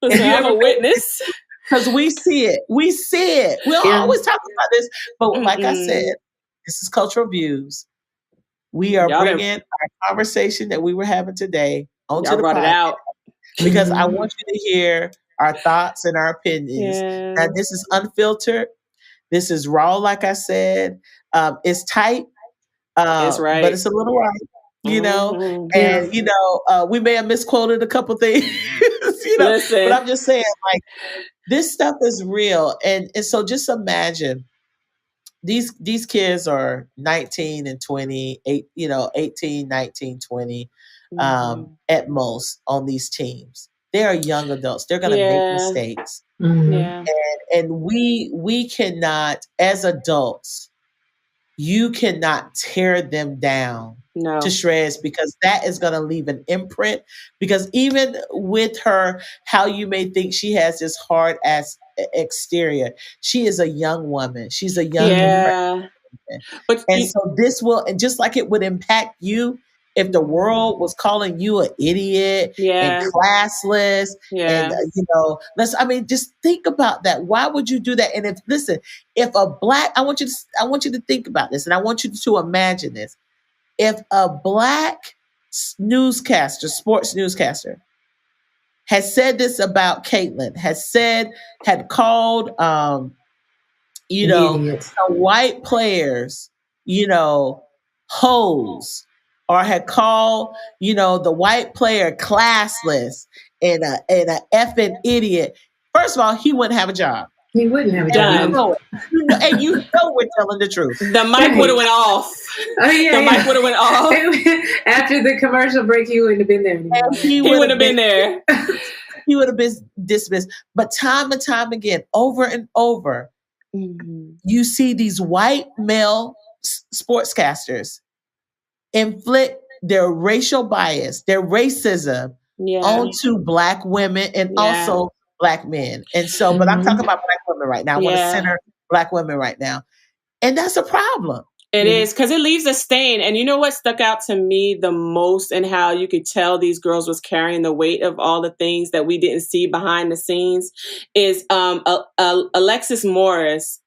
Speaker 4: Listen, I'm a witness.
Speaker 2: Because we see it. We'll always talk about this. But like I said, this is Cultural Views. We are bringing our conversation that we were having today onto the podcast. It out. Because I want you to hear our thoughts and our opinions.
Speaker 4: Yeah.
Speaker 2: Now, this is unfiltered. This is raw, like I said. It's tight,
Speaker 4: It's
Speaker 2: but
Speaker 4: right.
Speaker 2: it's a little right,
Speaker 3: Yeah.
Speaker 2: and we may have misquoted a couple things, but
Speaker 4: Listen.
Speaker 2: I'm just saying, like, this stuff is real, and so just imagine these kids are 19 and 20, 18, 19, 20, at most on these teams. They are young adults. They're going to make
Speaker 4: Yeah.
Speaker 2: mistakes,
Speaker 3: Mhm.
Speaker 2: and we cannot, as adults, you cannot tear them down
Speaker 4: No.
Speaker 2: to shreds, because that is going to leave an imprint. Because even with her, how you may think she has this hard ass exterior, she is a young woman. She's a young
Speaker 4: Yeah. But
Speaker 2: and so this will, and just like it would impact you if the world was calling you an idiot and
Speaker 4: yeah.
Speaker 2: classless, and
Speaker 4: Yeah.
Speaker 2: just think about that. Why would you do that? And if a black, I want you to think about this, and I want you to imagine this. If a black newscaster, sports newscaster, has said this about Caitlin, had called,
Speaker 3: Idiots.
Speaker 2: some white players, hoes, or had called, the white player classless and a effing idiot. First of all, he wouldn't have a job.
Speaker 3: He wouldn't have a
Speaker 2: And we
Speaker 4: Done.
Speaker 3: job.
Speaker 2: know it. And we're telling the truth.
Speaker 4: The mic would have went off.
Speaker 3: Oh yeah,
Speaker 4: The mic would have went off.
Speaker 3: After the commercial break, he wouldn't have been there anymore.
Speaker 2: And
Speaker 4: He would have been there.
Speaker 2: He would have been dismissed. But time and time again, over and over, you see these white male sportscasters inflict their racial bias, their racism onto black women and also black men. And so, but I'm talking about black women right now. I want to center black women right now. And that's a problem.
Speaker 4: It is, because it leaves a stain. And you know what stuck out to me the most, and how you could tell these girls was carrying the weight of all the things that we didn't see behind the scenes, is Alexis Morris.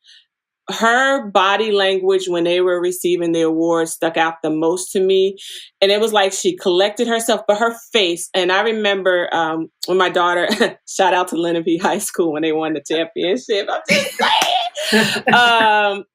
Speaker 4: Her body language when they were receiving the award stuck out the most to me. And it was like she collected herself, but her face. And I remember when my daughter, shout out to Lenape High School when they won the championship. I'm just saying.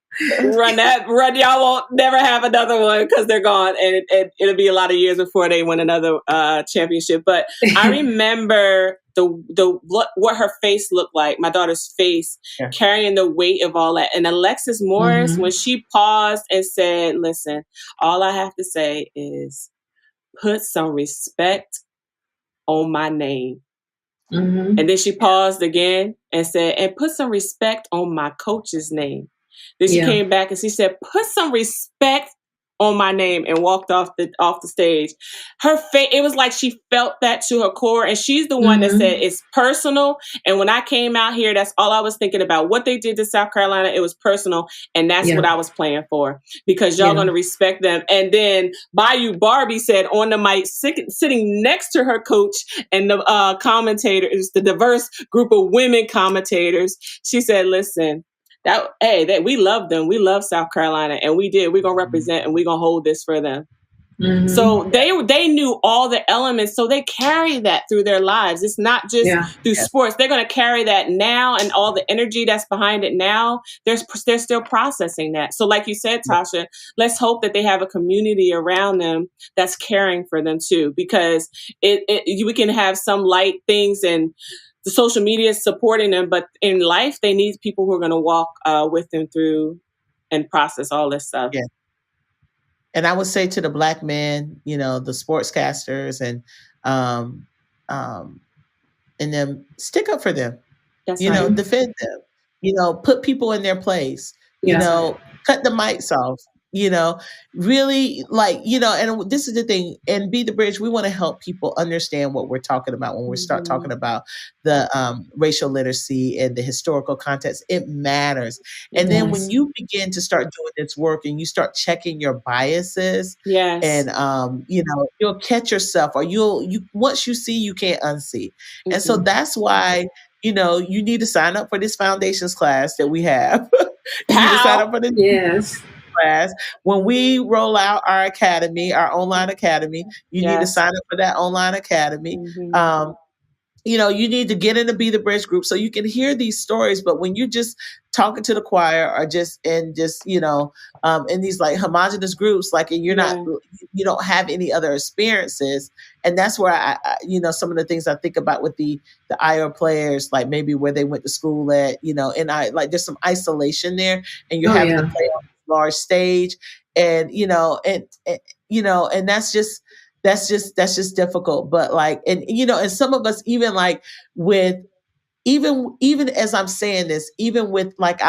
Speaker 4: Run, y'all won't never have another one because they're gone, and it'll be a lot of years before they win another championship. But I remember what her face looked like, my daughter's face, carrying the weight of all that. And Alexis Morris, when she paused and said, "Listen, all I have to say is put some respect on my name." And then she paused again and said, "And put some respect on my coach's name." Then she came back and she said, "Put some respect on my name," and walked off the stage. Her face, it was like she felt that to her core. And she's the one that said it's personal. And when I came out here, that's all I was thinking about. What they did to South Carolina, it was personal. And that's what I was playing for, because y'all going to respect them. And then Bayou Barbie said on the mic, sitting next to her coach and the commentators, the diverse group of women commentators, she said, "Listen, that we love them. We love South Carolina, and we're going to represent, and we're going to hold this for them." So they knew all the elements, so they carry that through their lives. It's not just through sports. They're going to carry that now, and all the energy that's behind it now. They're still processing that. So like you said, Tasha, let's hope that they have a community around them that's caring for them too, because we can have some light things and the social media is supporting them, but in life, they need people who are going to walk with them through and process all this stuff.
Speaker 2: Yeah. And I would say to the black men, the sportscasters and them, stick up for them.
Speaker 4: That's
Speaker 2: defend them. Put people in their place. Cut the mics off. Really, and this is the thing. And Be the Bridge, we want to help people understand what we're talking about when we start talking about the racial literacy and the historical context. It matters. And then when you begin to start doing this work and you start checking your biases, and you'll catch yourself, or you once you see, you can't unsee. And so that's why you need to sign up for this foundations class that we have. You need to sign up for this class. When we roll out our academy, our online academy, you need to sign up for that online academy. you need to get in the Be the Bridge group so you can hear these stories. But when you're just talking to the choir or just in in these like homogenous groups, like, and you don't have any other experiences. And that's where some of the things I think about with the Iowa players, like maybe where they went to school at, and there's some isolation there, and you're having to play on a large stage, and and that's just difficult. But like, and some of us, even like with, even as I'm saying this, even with like,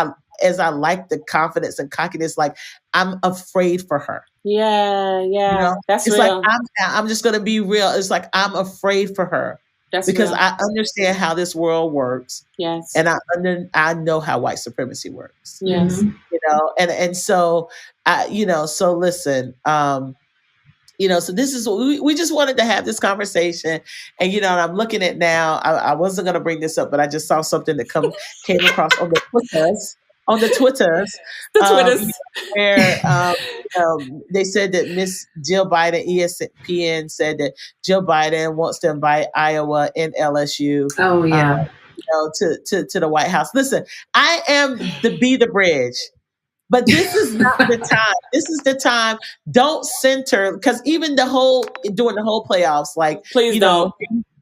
Speaker 2: as I like the confidence and cockiness, like I'm afraid for her.
Speaker 4: Yeah. That's
Speaker 2: it's
Speaker 4: real.
Speaker 2: like, I'm just going to be real. It's like, I'm afraid for her.
Speaker 4: That's
Speaker 2: because
Speaker 4: real.
Speaker 2: I understand how this world works.
Speaker 4: Yes.
Speaker 2: And I know how white supremacy works.
Speaker 4: Yes.
Speaker 2: And so so listen, so this is what we just wanted to have this conversation. And, and I'm looking at now, I wasn't going to bring this up, but I just saw something that came across on the Twitters. Where they said that Miss Jill Biden, ESPN said that Jill Biden wants to invite Iowa and LSU.
Speaker 3: Oh yeah.
Speaker 2: To the White House. Listen, I am the Be the Bridge. But this is not the time. This is the time. Don't center, because even during the whole playoffs, like,
Speaker 4: please don't.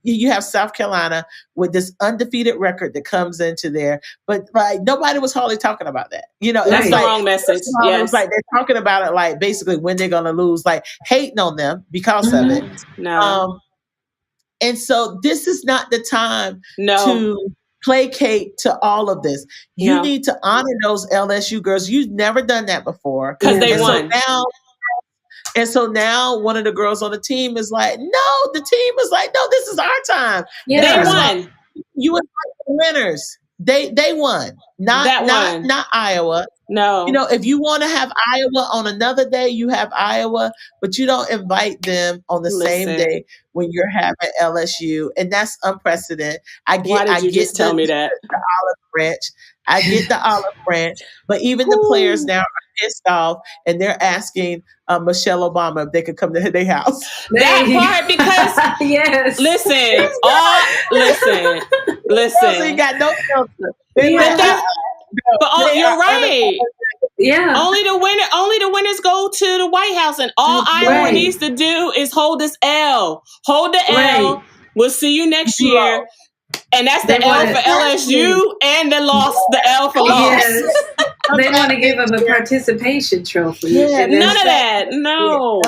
Speaker 2: You have South Carolina with this undefeated record that comes into there, but like nobody was hardly talking about that.
Speaker 4: That's the wrong message. Yes.
Speaker 2: It's like they're talking about it like basically when they're going to lose, like hating on them because of it.
Speaker 4: No.
Speaker 2: And so this is not the time to placate to all of this. You need to honor those LSU girls. You've never done that before.
Speaker 4: Because they won.
Speaker 2: So now one of the girls on the team is like, no, the team is like, no, this is our time.
Speaker 4: Yeah. They won.
Speaker 2: Like, you invite the winners. They won. Not Iowa.
Speaker 4: No.
Speaker 2: If you want to have Iowa on another day, you have Iowa, but you don't invite them on the same day when you're having LSU, and that's unprecedented.
Speaker 4: Why did you just tell me that?
Speaker 2: The olive branch. I get the olive branch, but even the players now are pissed off, and they're asking Michelle Obama if they could come to their house.
Speaker 4: That part, because
Speaker 3: yes.
Speaker 4: Listen.
Speaker 2: So you got no filter.
Speaker 4: But you're right.
Speaker 3: Yeah.
Speaker 4: Only the winners go to the White House, and all Iowa needs to do is hold this L. Hold the L. We'll see you next year. And that's the L for LSU and the L for loss.
Speaker 3: Yes. They want to give them a participation trophy.
Speaker 2: Yeah,
Speaker 4: none of that. No.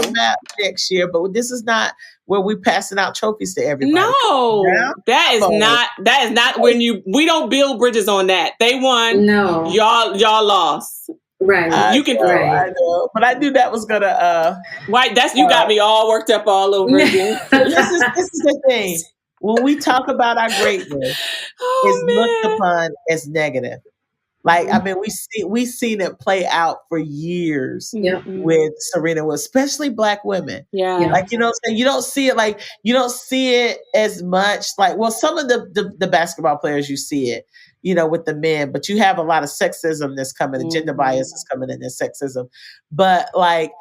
Speaker 2: Next year, but this is not where we're passing out trophies to everybody.
Speaker 4: No. That is not when we don't build bridges on that. They won.
Speaker 3: No.
Speaker 4: Y'all lost.
Speaker 3: Right.
Speaker 2: I know. But I knew that was gonna
Speaker 4: you got me all worked up all over again.
Speaker 2: This is the thing. When we talk about our greatness, it's looked upon as negative. Like, I mean, we've seen it play out for years with Serena, especially Black women.
Speaker 4: Yeah.
Speaker 2: Like, you don't see it you don't see it as much. Like, well, some of the basketball players, you see it, with the men, but you have a lot of sexism that's coming, and gender bias is coming in, and sexism. But like,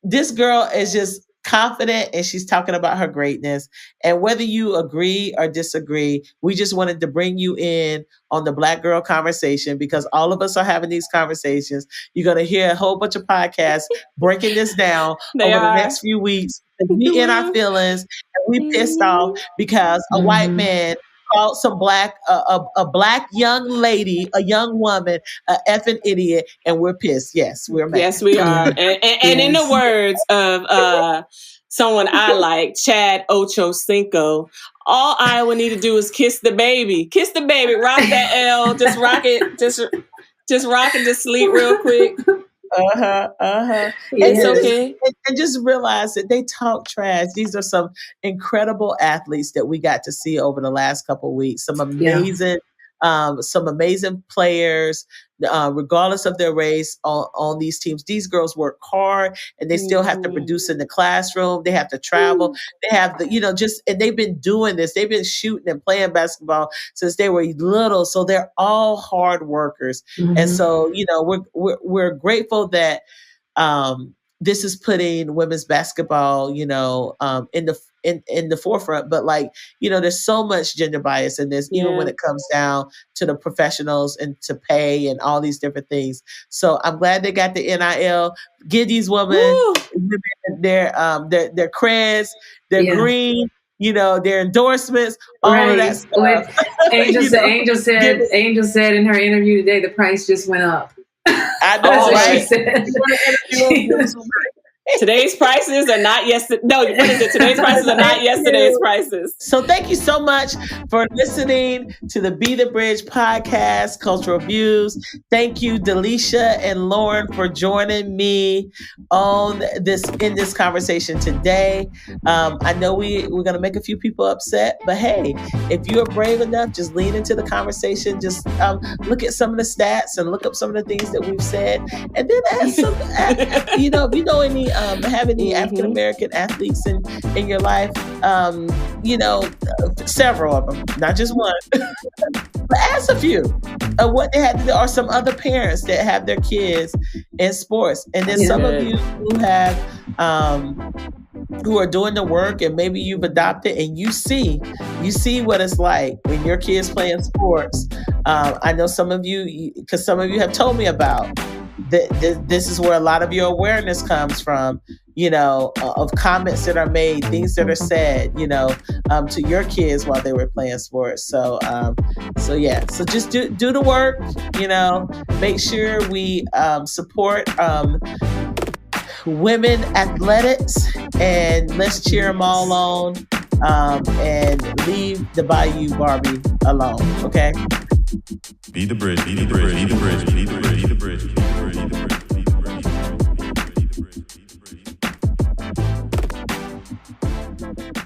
Speaker 2: this girl is just confident, and she's talking about her greatness. And whether you agree or disagree, we just wanted to bring you in on the Black girl conversation, because all of us are having these conversations. You're going to hear a whole bunch of podcasts breaking this down over the next few weeks. We in our feelings, and we pissed off because a white man called some a black young lady, a young woman, a effing idiot, and we're pissed. Yes, we're mad.
Speaker 4: Yes, we are. And in the words of someone I like, Chad Ochocinco, all Iowa need to do is kiss the baby. Kiss the baby. Rock that L. Just rock it. Just rock it to sleep real quick. It's okay.
Speaker 2: And just realize that they talk trash. These are some incredible athletes that we got to see over the last couple of weeks. Some amazing players, regardless of their race, on these teams. These girls work hard, and they still have to produce in the classroom. They have to travel. They have and they've been doing this. They've been shooting and playing basketball since they were little. So they're all hard workers. And so, we're grateful that this is putting women's basketball, in the forefront. But like, there's so much gender bias in this, even when it comes down to the professionals and to pay and all these different things. So I'm glad they got the NIL. Give these women their creds, their green, their endorsements, all of that stuff.
Speaker 3: Angel said in her interview today, the price just went up.
Speaker 2: I know, right?
Speaker 4: Today's prices are not yesterday. No, what is it? Today's prices are not yesterday's prices.
Speaker 2: So thank you so much for listening to the Be the Bridge podcast, Cultural Views. Thank you, Delisha and Lauren, for joining me in this conversation today. I know we're going to make a few people upset, but hey, if you're brave enough, just lean into the conversation. Just look at some of the stats and look up some of the things that we've said, and then ask some. If you know any. Have any African American athletes in your life? Several of them, not just one. But ask a few what they had to do, or some other parents that have their kids in sports, and then some of you who have who are doing the work, and maybe you've adopted, and you see what it's like when your kids playing sports. I know some of you, because some of you have told me about. This is where a lot of your awareness comes from, of comments that are made, things that are said, to your kids while they were playing sports. So just do the work, make sure we support women athletics, and let's cheer them all on, and leave the Bayou Barbie alone. Okay.
Speaker 1: Be the bridge, be the bridge, be the bridge, be the bridge, be the bridge, be the bridge, be the bridge, be the bridge, be the bridge, be the bridge, be the bridge.